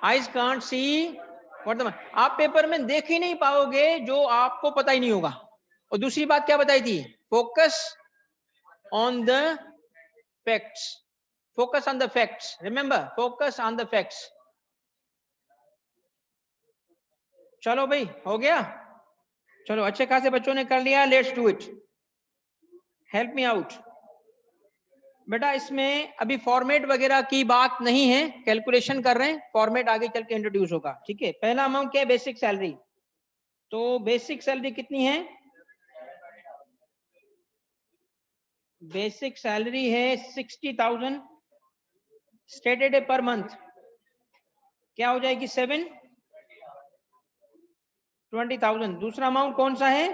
आईज कांट सी व्हाट, आप पेपर में देख ही नहीं पाओगे जो आपको पता ही नहीं होगा। और दूसरी बात क्या बताई थी? Focus on the facts, focus on the facts, remember, focus on the facts. चलो भाई हो गया, चलो अच्छे खासे बच्चों ने कर लिया, let's do it, help me out. बेटा इसमें अभी फॉर्मेट वगैरह की बात नहीं है, कैलकुलेशन कर रहे हैं, फॉर्मेट आगे चल के इंट्रोड्यूस होगा। ठीक है, पहला अमाउंट क्या है? Basic salary. तो बेसिक सैलरी कितनी है? बेसिक सैलरी है 60,000 स्टेटेड है पर मंथ, क्या हो जाएगी 720,000। दूसरा अमाउंट कौन सा है?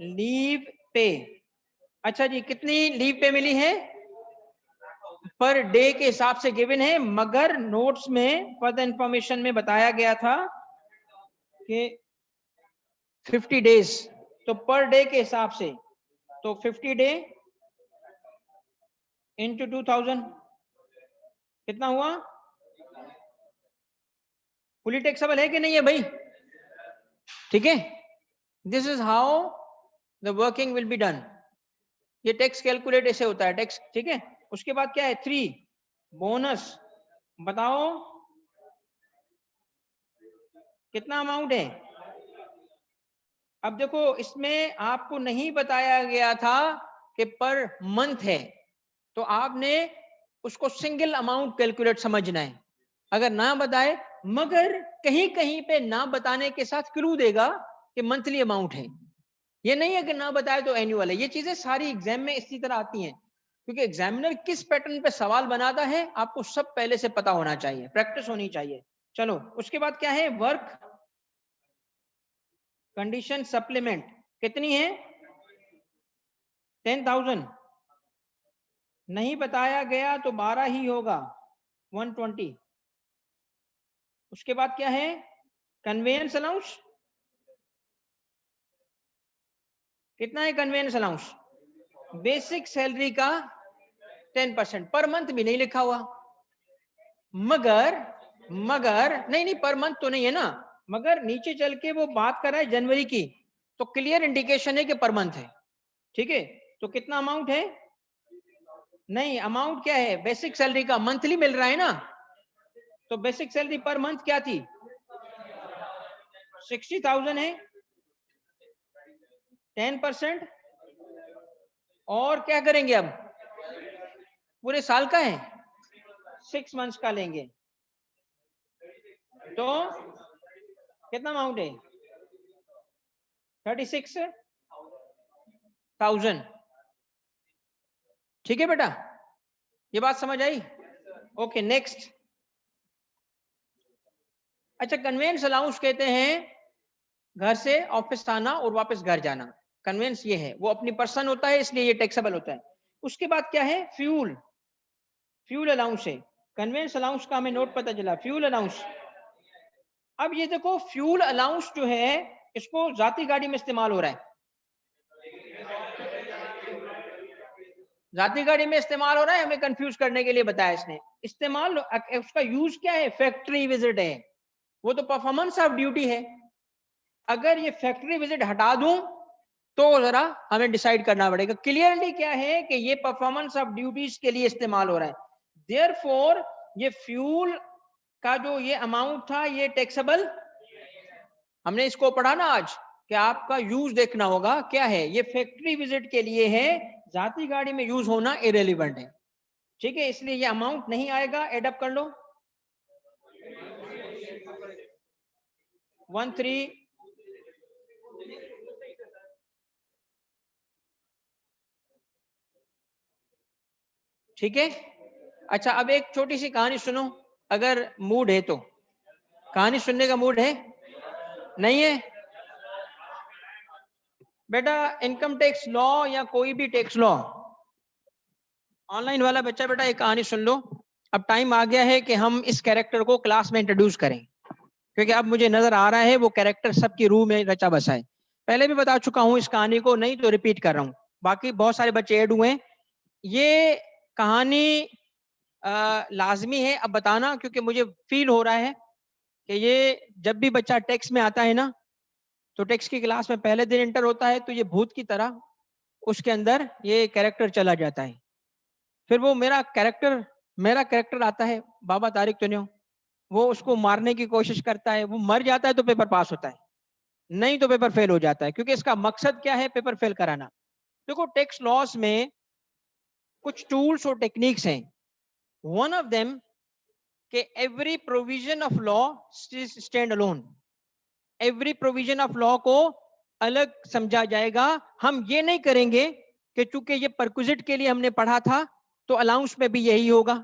लीव पे। अच्छा जी, कितनी लीव पे मिली है? पर डे के हिसाब से गिवन है, मगर नोट्स में फर्दर इंफॉर्मेशन में बताया गया था कि 50 डेज, तो पर डे के हिसाब से, तो 50 डे इंटू 2000 कितना हुआ? फुली टैक्सेबल है कि नहीं है भाई? ठीक है, this is how the working will be done. ये टैक्स कैलकुलेट ऐसे होता है टैक्स, ठीक है। उसके बाद क्या है? 3 बोनस, बताओ कितना अमाउंट है? अब देखो, इसमें आपको नहीं बताया गया था कि पर मंथ है, तो आपने उसको सिंगल अमाउंट कैलकुलेट समझना है। अगर ना बताए, मगर कहीं कहीं पे ना बताने के साथ क्लू देगा कि मंथली अमाउंट है, ये नहीं है कि ना बताए तो एनुअल है। ये चीजें सारी एग्जाम में इसी तरह आती हैं, क्योंकि एग्जामिनर किस पैटर्न पे सवाल बनाता है आपको सब पहले से पता होना चाहिए, प्रैक्टिस होनी चाहिए। चलो, उसके बाद क्या है? वर्क कंडीशन सप्लीमेंट कितनी है? 10,000। नहीं बताया गया तो 12 ही होगा, 120। उसके बाद क्या है? कन्वेंस अलाउंस कितना है? कन्वेंस अलाउंस बेसिक सैलरी का 10%, पर मंथ भी नहीं लिखा हुआ, मगर नहीं नहीं, पर मंथ तो नहीं है ना, मगर नीचे चल के वो बात कर रहा है जनवरी की, तो क्लियर इंडिकेशन है कि पर मंथ है। ठीक है, तो कितना अमाउंट है? नहीं, अमाउंट क्या है? बेसिक सैलरी का मंथली मिल रहा है ना, तो बेसिक सैलरी पर मंथ क्या थी? 60,000 है, 10%, और क्या करेंगे अब? पूरे साल का है, 6 मंथ्स का लेंगे, तो कितना अमाउंट है? 36,000। ठीक है बेटा, ये बात समझ आई? Okay, next. अच्छा, कन्वेंस अलाउंस कहते हैं घर से ऑफिस आना और वापस घर जाना, कन्वेंस ये है, वो अपनी पर्सन होता है इसलिए ये टैक्सेबल होता है। उसके बाद क्या है? फ्यूल, फ्यूल अलाउंस है। कन्वेंस अलाउंस का हमें नोट पता चला, फ्यूल अलाउंस। अब ये देखो, फ्यूल अलाउंस जो है इसको जाती गाड़ी में इस्तेमाल हो रहा है, जाती गाड़ी में इस्तेमाल हो रहा है, हमें कंफ्यूज करने के लिए बताया इसने। इस्तेमाल उसका यूज क्या है? फैक्ट्री विजिट है, वो तो परफॉर्मेंस ऑफ ड्यूटी है। अगर ये फैक्ट्री विजिट हटा दूं तो जरा हमें डिसाइड करना पड़ेगा क्लियरली क्या है कि ये परफॉर्मेंस ऑफ ड्यूटीज के लिए इस्तेमाल हो रहा है। देयरफॉर ये फ्यूल का जो ये अमाउंट था ये टैक्सेबल, हमने इसको पढ़ा ना आज, कि आपका यूज देखना होगा क्या है, ये फैक्ट्री विजिट के लिए है, जाती गाड़ी में यूज होना इरेलीवेंट है। ठीक है, इसलिए ये अमाउंट नहीं आएगा, एडअप कर लो 13। ठीक है, अच्छा अब एक छोटी सी कहानी सुनो, अगर मूड है तो। कहानी सुनने का मूड है? नहीं है बेटा, इनकम टैक्स लॉ या कोई भी टैक्स लॉ, ऑनलाइन वाला बच्चा बेटा एक कहानी सुन लो। अब टाइम आ गया है कि हम इस कैरेक्टर को क्लास में इंट्रोड्यूस करें, क्योंकि अब मुझे नजर आ रहा है वो कैरेक्टर सबकी रूह में रचा बसा है। पहले भी बता चुका हूं इस कहानी को, नहीं तो रिपीट कर रहा हूं, बाकी बहुत सारे बच्चे ऐड हुए हैं। ये कहानी लाजमी है अब बताना, क्योंकि मुझे फील हो रहा है कि ये जब भी बच्चा टेक्स्ट में आता है ना, तो टेक्स्ट की क्लास में पहले दिन इंटर होता है, तो ये भूत की तरह उसके अंदर ये कैरेक्टर चला जाता है। फिर वो मेरा कैरेक्टर आता है, बाबा तारिक तुनियो, वो उसको मारने की कोशिश करता है, वो मर जाता है तो पेपर पास होता है, नहीं तो पेपर फेल हो जाता है, क्योंकि इसका मकसद क्या है? पेपर फेल कराना। देखो, टेक्स्ट लॉस में कुछ टूल्स और टेक्निक्स हैं। वन ऑफ देम कि every provision of law stand alone, every provision of law को अलग समझा जाएगा। हम ये नहीं करेंगे कि चूंकि ये परक्विजिट के लिए हमने पढ़ा था तो अलाउंस में भी यही होगा,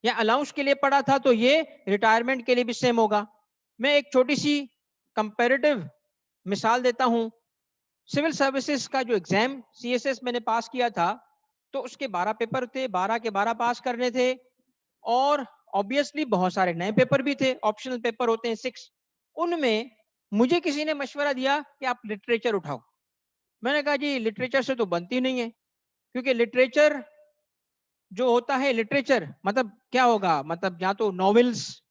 या अलाउंस के लिए पढ़ा था तो ये रिटायरमेंट के लिए भी सेम होगा। मैं एक छोटी सी कंपैरेटिव मिसाल देता हूं। सिविल सर्विसेज का जो एग्जाम सीएसएस मैंने पास किया था, तो उसके 12 पेपर थे, 12 के 12 पास करने थे, और ऑब्वियसली बहुत सारे नए पेपर भी थे, ऑप्शनल पेपर होते हैं 6। उनमें मुझे किसी ने मशवरा दिया कि आप लिटरेचर उठाओ। मैंने कहा जी लिटरेचर से तो बनती नहीं है, क्योंकि लिटरेचर जो होता है, लिटरेचर मतलब क्या होगा, मतलब या तो नॉवेल्स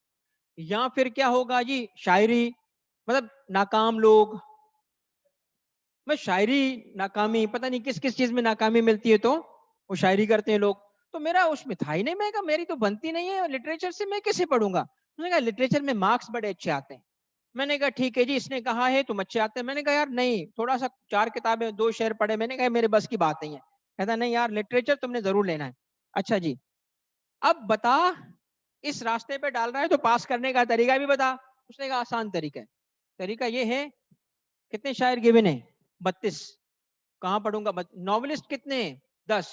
या फिर क्या होगा जी शायरी, मतलब नाकाम लोग। मैं शायरी नाकामी, पता नहीं किस किस चीज में नाकामी मिलती है तो वो शायरी करते हैं लोग, तो मेरा उसमें था ही नहीं। मैं कहा मेरी तो बनती नहीं है, लिटरेचर से मैं कैसे पढ़ूंगा। मैंने कहा लिटरेचर में मार्क्स बड़े अच्छे आते हैं। मैंने कहा ठीक है जी, इसने कहा है तुम अच्छे आते हैं। मैंने कहा यार नहीं, थोड़ा सा 4 किताबें 2 शेर पढ़े। मैंने कहा मेरे बस की बात नहीं है। कहता नहीं यार लिटरेचर तुमने जरूर लेना है। अच्छा जी, अब बता इस रास्ते पे डाल रहा है तो पास करने का तरीका भी बता। उसने कहा आसान तरीका है। तरीका ये है, कितने शायर गिवन है, 32। कहाँ पढ़ूंगा, नॉवेलिस्ट कितने हैं, 10।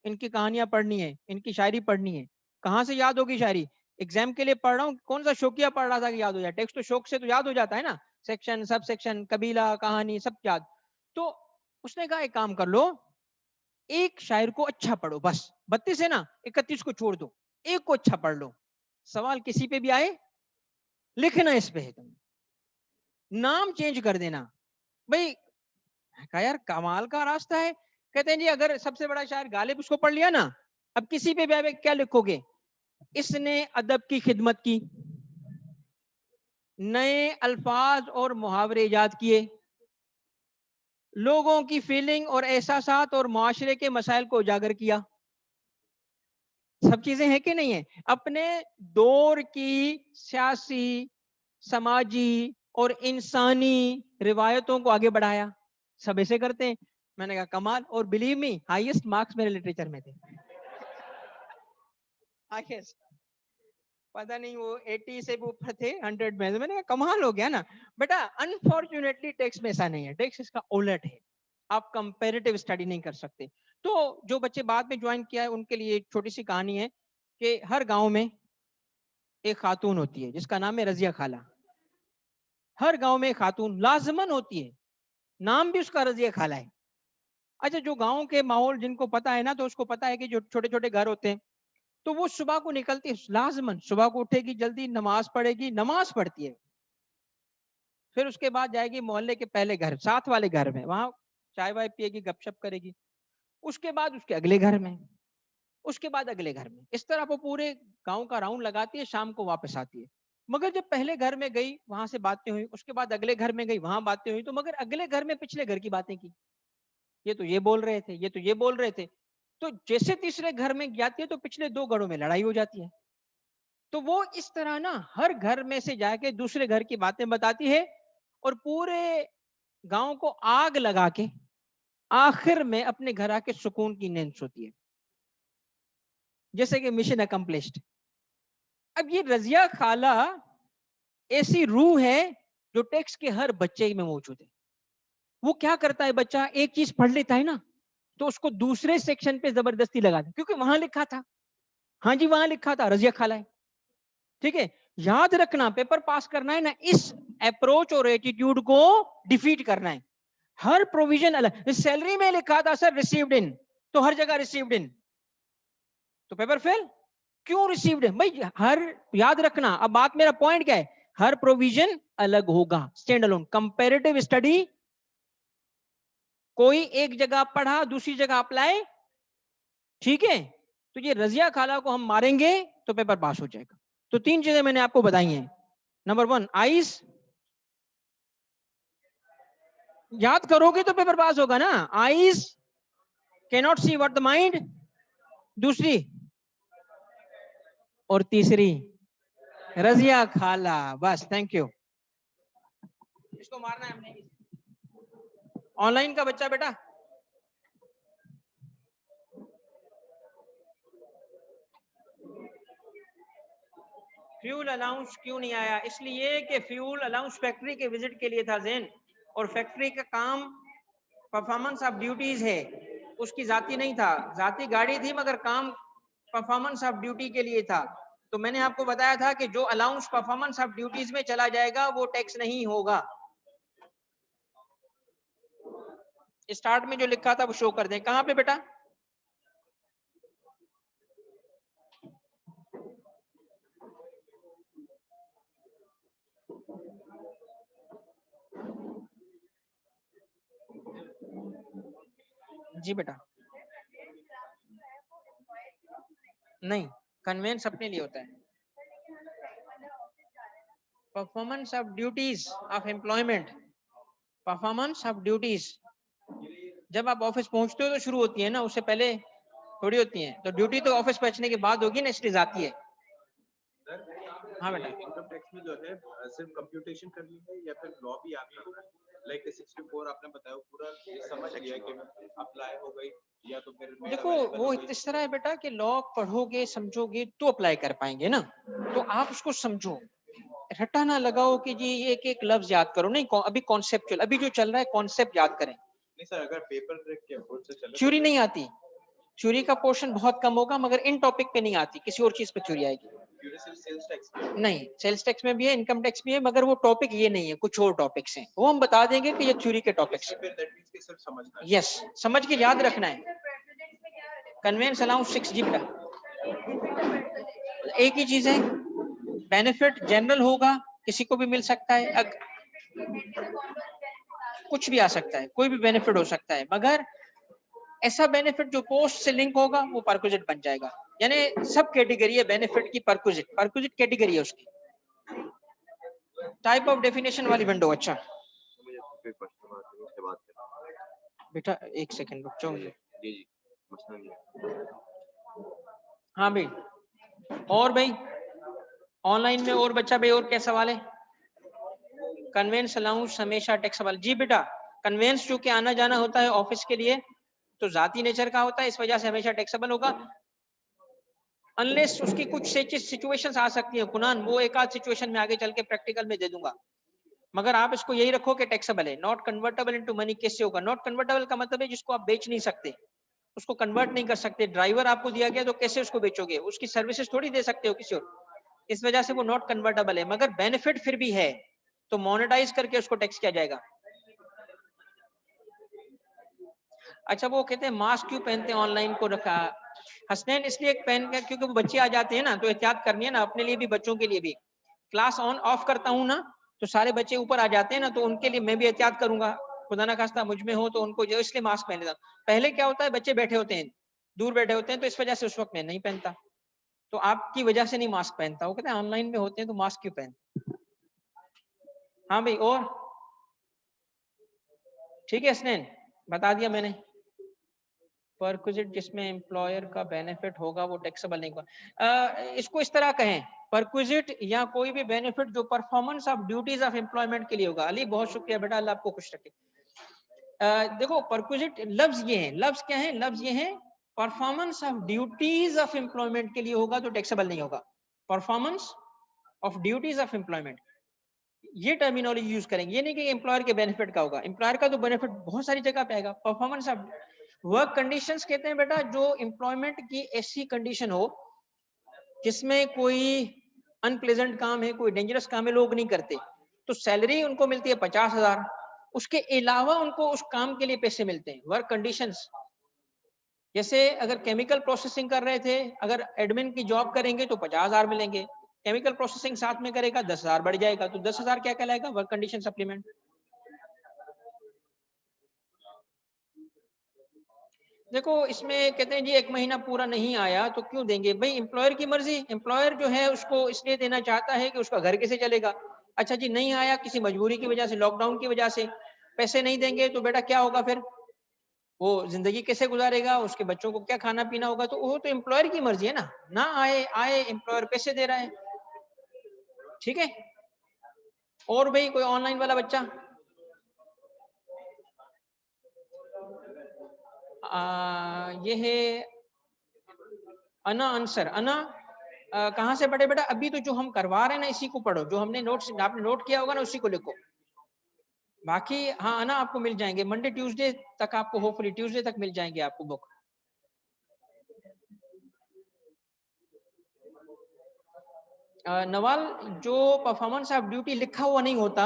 इनकी कहानियां पढ़नी है, इनकी शायरी पढ़नी है। कहाँ से याद होगी शायरी, एग्जाम के लिए पढ़ रहा हूँ, कौन सा शौकिया पढ़ रहा था कि याद हो जाए। टेक्स्ट तो शौक से तो याद हो जाता है ना, सेक्शन सब सेक्शन कबीला कहानी सब याद। तो उसने कहा एक काम कर लो, एक शायर को अच्छा पढ़ो बस, 32 है ना, 31 को छोड़ दो, एक को अच्छा पढ़ लो। सवाल किसी पे भी आए लिखना इस पे है, तुम नाम चेंज कर देना भाई। कहा यार कमाल का रास्ता है। कहते हैं जी अगर सबसे बड़ा शायर गालिब उसको पढ़ लिया ना, अब किसी पे भी क्या लिखोगे, इसने अदब की खिदमत की, नए अल्फाज और मुहावरे इजाद किए, लोगों की फीलिंग और एहसासात और मुआशरे के मसाइल को उजागर किया। सब चीजें हैं कि नहीं है। अपने दौर की सियासी, समाजी और इंसानी रिवायतों को आगे बढ़ाया। सब ऐसे करते हैं। मैंने कहा कमाल, और बिलीव मी हाईएस्ट मार्क्स मेरे लिटरेचर में थे। हाईएस्ट, पता नहीं वो 80 से भी ऊपर थे 100 में। मैंने कहा कमाल हो गया ना बेटा। अनफॉर्चुनेटली टेक्स्ट में ऐसा नहीं है, टेक्स्ट इसका उलट है। आप कंपैरेटिव स्टडी नहीं कर सकते। तो जो बच्चे बाद में ज्वाइन किया है उनके लिए एक छोटी सी कहानी है कि हर गांव में एक खातून होती है जिसका नाम है रजिया खाला। हर गांव में एक खातून लाजमन होती है, नाम भी उसका रजिया खाला है। अच्छा, जो गांव के माहौल जिनको पता है ना, तो उसको पता है कि जो छोटे छोटे घर होते हैं, तो वो सुबह को निकलती है, लाजमन सुबह को उठेगी, जल्दी नमाज पढ़ेगी, नमाज पढ़ती है, फिर उसके बाद जाएगी मोहल्ले के पहले घर, साथ वाले घर में, वहां चाय वाय पिएगी, गपशप करेगी। उसके बाद उसके अगले घर में, उसके बाद अगले घर में, इस तरह वो पूरे गांव का राउंड लगाती है, शाम को वापस आती है। मगर जब पहले घर में गई वहां से बातें हुई, उसके बाद अगले घर में गई वहां बातें हुई, तो मगर अगले घर में पिछले घर की बातें की, ये तो ये बोल रहे थे, ये तो ये बोल रहे थे। तो जैसे तीसरे घर में जाती है तो पिछले 2 घरों में लड़ाई हो जाती है। तो वो इस तरह ना हर घर में से जाके दूसरे घर की बातें बताती है, और पूरे गांव को आग लगा के आखिर में अपने घर आके सुकून की नींद सोती है, जैसे कि मिशन अकम्प्लिश्ड। अब ये रजिया खाला ऐसी रूह है जो टेक्स्ट के हर बच्चे में मौजूद है। वो क्या करता है, बच्चा एक चीज पढ़ लेता है ना, तो उसको दूसरे सेक्शन पे जबरदस्ती लगा दे, क्योंकि वहां लिखा था। हाँ जी वहां लिखा था रजिया खाला है। ठीक है, याद रखना, पेपर पास करना है ना, इस अप्रोच और एटीट्यूड को डिफीट करना है। हर प्रोविजन अलग, सैलरी में लिखा था सर रिसीव्ड इन, तो हर जगह रिसीव्ड इन, तो पेपर फेल। क्यों रिसीव्ड इन भाई, हर, याद रखना। अब बात, मेरा पॉइंट क्या है, हर प्रोविजन अलग होगा, स्टैंड अलोन। कंपैरेटिव स्टडी, कोई एक जगह पढ़ा दूसरी जगह अप्लाई, ठीक है। तो ये रजिया खाला को हम मारेंगे तो पेपर पास हो जाएगा। तो 3 चीजें मैंने आपको बताई हैं। नंबर 1 आइज, याद करोगे तो पेपर पास होगा ना। Eyes cannot see what the mind, दूसरी, और तीसरी रजिया खाला। बस, थैंक यू। इसको मारना है हमने। ऑनलाइन का बच्चा बेटा, फ्यूल अलाउंस क्यों नहीं आया, इसलिए कि फ्यूल अलाउंस फैक्ट्री के विजिट के लिए था जैन, और फैक्ट्री का काम परफॉर्मेंस ऑफ ड्यूटीज है, उसकी जाती नहीं था, जाती गाड़ी थी मगर काम परफॉर्मेंस ऑफ ड्यूटी के लिए था। तो मैंने आपको बताया था कि जो अलाउंस परफॉर्मेंस ऑफ ड्यूटीज में चला जाएगा वो टैक्स नहीं होगा। स्टार्ट में जो लिखा था वो शो कर दें। कहां पे बेटा? जी बेटा, नहीं, कन्वेंस अपने लिए होता है। Performance of duties of employment, performance of duties जब आप ऑफिस पहुंचते हो तो शुरू होती है ना, उससे पहले थोड़ी होती है। तो ड्यूटी तो ऑफिस पहुंचने के बाद होगी ना, इसलिए जाती है। हाँ बेटा, इनकम टैक्स में जो है सिर्फ कंप्यूटेशन करनी है या फिर लॉ भी आता है? लाइक 64 आपने बताया पूरा ये समझ लिया कि अप्लाई हो गई, या तो फिर देखो वो इस तरह है बेटा कि लॉ पढ़ोगे समझोगे तो अप्लाई कर पाएंगे ना, तो आप उसको समझो, रट्टा ना लगाओ कि जी एक एक लफ्ज याद करो, नहीं अभी कॉन्सेप्चुअल, अभी जो चल रहा है कॉन्सेप्ट याद करें। नहीं सर, अगर पेपर ट्रैक के अप्रोच से चले थ्योरी नहीं आती, थ्योरी का पोर्शन बहुत कम होगा, मगर इन टॉपिक पे नहीं आती, किसी और चीज पे थ्योरी आएगी। सेल्स टैक्स नहीं, सेल्स टैक्स में भी है, इनकम टैक्स भी है, मगर वो टॉपिक ये नहीं है, कुछ और टॉपिक्स हैं, वो हम बता देंगे कि ये थ्योरी के टॉपिक्स हैं। यस, समझ के याद रखना है। कन्वेंस अलाउंस 6 जी बेटा, एक ही चीज है, बेनिफिट जनरल होगा, किसी को भी मिल सकता है, कुछ भी आ सकता है, कोई भी बेनिफिट हो सकता है, मगर ऐसा बेनिफिट जो पोस्ट से लिंक होगा वो परक्विजिट बन जाएगा। यानी सब कैटेगरी है बेनिफिट की, परक्विजिट, परक्विजिट कैटेगरी है उसकी। टाइप ऑफ डेफिनेशन वाली विंडो। अच्छा बेटा एक सेकंड रुक जाओ। जी जी, हाँ भाई, और भाई ऑनलाइन में और बच्चा भाई और क्या सवाल है? कन्वेंस अलाउंस हमेशा टैक्स सवाल। जी बेटा, कन्वेंस जो कि आना जाना होता है ऑफिस के लिए तो जाती नेचर का होता है, इस वजह से हमेशा टैक्सेबल होगा, अनलेस उसकी कुछ सिचुएशंस आ सकती है कुनान, वो एक आध सिचुएशन में आगे चल के प्रैक्टिकल में दे दूंगा, मगर आप इसको यही रखो कि टैक्सेबल है। नॉट कन्वर्टेबल इनटू मनी कैसे होगा? नॉट कन्वर्टेबल का मतलब है जिसको आप बेच नहीं सकते, उसको कन्वर्ट नहीं कर सकते। ड्राइवर आपको दिया गया तो कैसे उसको बेचोगे? उसकी सर्विसेज थोड़ी दे सकते हो किसी और, इस वजह से वो नॉट कन्वर्टेबल है, मगर बेनिफिट फिर भी है तो मोनेटाइज करके उसको टैक्स किया जाएगा। अच्छा वो कहते हैं मास्क क्यों पहनते हैं ऑनलाइन को रखा? हसनैन इसलिए एक पहन कर क्योंकि वो बच्चे आ जाते हैं ना, तो एहतियात करनी है ना, अपने लिए भी बच्चों के लिए भी। क्लास ऑन ऑफ करता हूँ ना तो सारे बच्चे ऊपर आ जाते हैं ना, तो उनके लिए मैं भी एहतियात करूंगा, खुदा ना खास्ता मुझ में हो तो उनको जो, इसलिए मास्क पहन लेता हूं। पहले क्या होता है, बच्चे बैठे होते हैं, दूर बैठे होते हैं, तो इस वजह से उस वक्त मैं नहीं पहनता, तो आपकी वजह से नहीं मास्क पहनता। वो कहते हैं ऑनलाइन में होते हैं तो मास्क क्यों पहनते? हाँ भाई, और ठीक है हसनैन, बता दिया मैंने। परक्विजिट जिसमें एम्प्लॉयर का बेनिफिट होगा वो टैक्सेबल नहीं होगा। इसको इस तरह कहें, परक्विजिट या कोई भी बेनिफिट जो performance of duties of employment के लिए होगा। अली बहुत शुक्रिया बेटा, अल्लाह आपको खुश रखे। देखो परक्विजिट लफ्ज ये है, लफ्ज क्या है? लफ्ज ये है performance of duties of employment के लिए होगा तो टैक्सेबल नहीं होगा। Performance of duties of employment, ये टर्मिनोलॉजी यूज करेंगे, ये नहीं कि एम्प्लॉयर के बेनिफिट का होगा। एम्प्लॉयर का तो बेनिफिट बहुत सारी जगह पे आएगा। परफॉर्मेंस ऑफ वर्क कंडीशंस कहते हैं बेटा जो एम्प्लॉयमेंट की ऐसी कंडीशन हो जिसमें कोई अनप्लेजेंट काम है, कोई डेंजरस काम है, लोग नहीं करते, तो सैलरी उनको मिलती है 50,000, उसके अलावा उनको उस काम के लिए पैसे मिलते हैं। वर्क कंडीशंस जैसे अगर केमिकल प्रोसेसिंग कर रहे थे, अगर एडमिन की जॉब करेंगे तो 50,000 मिलेंगे, केमिकल प्रोसेसिंग साथ में करेगा 10,000 बढ़ जाएगा, तो 10,000 क्या कहलाएगा? Work condition supplement. देखो इसमें कहते हैं जी एक महीना पूरा नहीं आया तो क्यों देंगे? भाई एम्प्लॉयर की मर्जी, एम्प्लॉयर जो है उसको इसलिए देना चाहता है कि उसका घर कैसे चलेगा। अच्छा जी नहीं आया किसी मजबूरी की वजह से, लॉकडाउन की वजह से, पैसे नहीं देंगे तो बेटा क्या होगा फिर? वो जिंदगी कैसे गुजारेगा? उसके बच्चों को क्या खाना पीना होगा? तो वो तो एम्प्लॉयर की मर्जी है ना, ना आए आए, एम्प्लॉयर पैसे दे रहा है। ठीक है, और भाई कोई ऑनलाइन वाला बच्चा? ये है अना आंसर। अना कहाँ से पढ़े बेटा? अभी तो जो हम करवा रहे हैं ना इसी को पढ़ो, जो हमने नोट्स आपने नोट किया होगा ना उसी को लिखो। बाकी हाँ आना आपको मिल जाएंगे मंडे ट्यूसडे तक, आपको होपफुली ट्यूसडे तक मिल जाएंगे आपको बुक। नवाल, जो परफॉर्मेंस ऑफ ड्यूटी लिखा हुआ नहीं होता,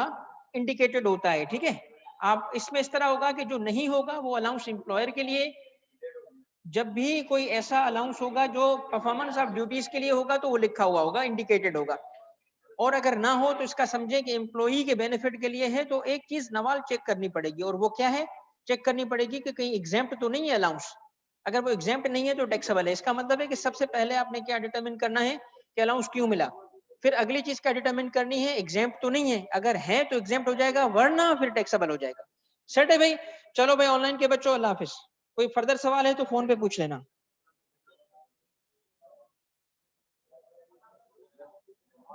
इंडिकेटेड होता है, ठीक है। आप इसमें इस तरह होगा कि जो नहीं होगा वो अलाउंस एम्प्लॉयर के लिए, जब भी कोई ऐसा अलाउंस होगा जो परफॉर्मेंस ऑफ ड्यूटीज के लिए होगा तो वो लिखा हुआ होगा, इंडिकेटेड होगा। और अगर ना हो तो इसका समझे कि एम्प्लॉई के बेनिफिट के लिए है। तो एक चीज नवाल चेक करनी पड़ेगी, और वो क्या है, चेक करनी पड़ेगी कि कहीं एग्जाम्प्ट तो नहीं है अलाउंस। अगर वो एग्जाम्प्ट नहीं है तो टैक्सेबल है। इसका मतलब है कि सबसे पहले आपने क्या डिटरमिन करना है कि अलाउंस क्यों मिला। फिर अगली चीज क्या डिटरमिन करनी है, एग्जाम्प्ट तो नहीं है, अगर है तो एग्जाम्प्ट हो जाएगा, वरना फिर टैक्सेबल हो जाएगा। सेट है भाई। चलो भाई ऑनलाइन के बच्चों, अल्लाह हाफिज। कोई फर्दर सवाल है तो फोन पे पूछ लेना।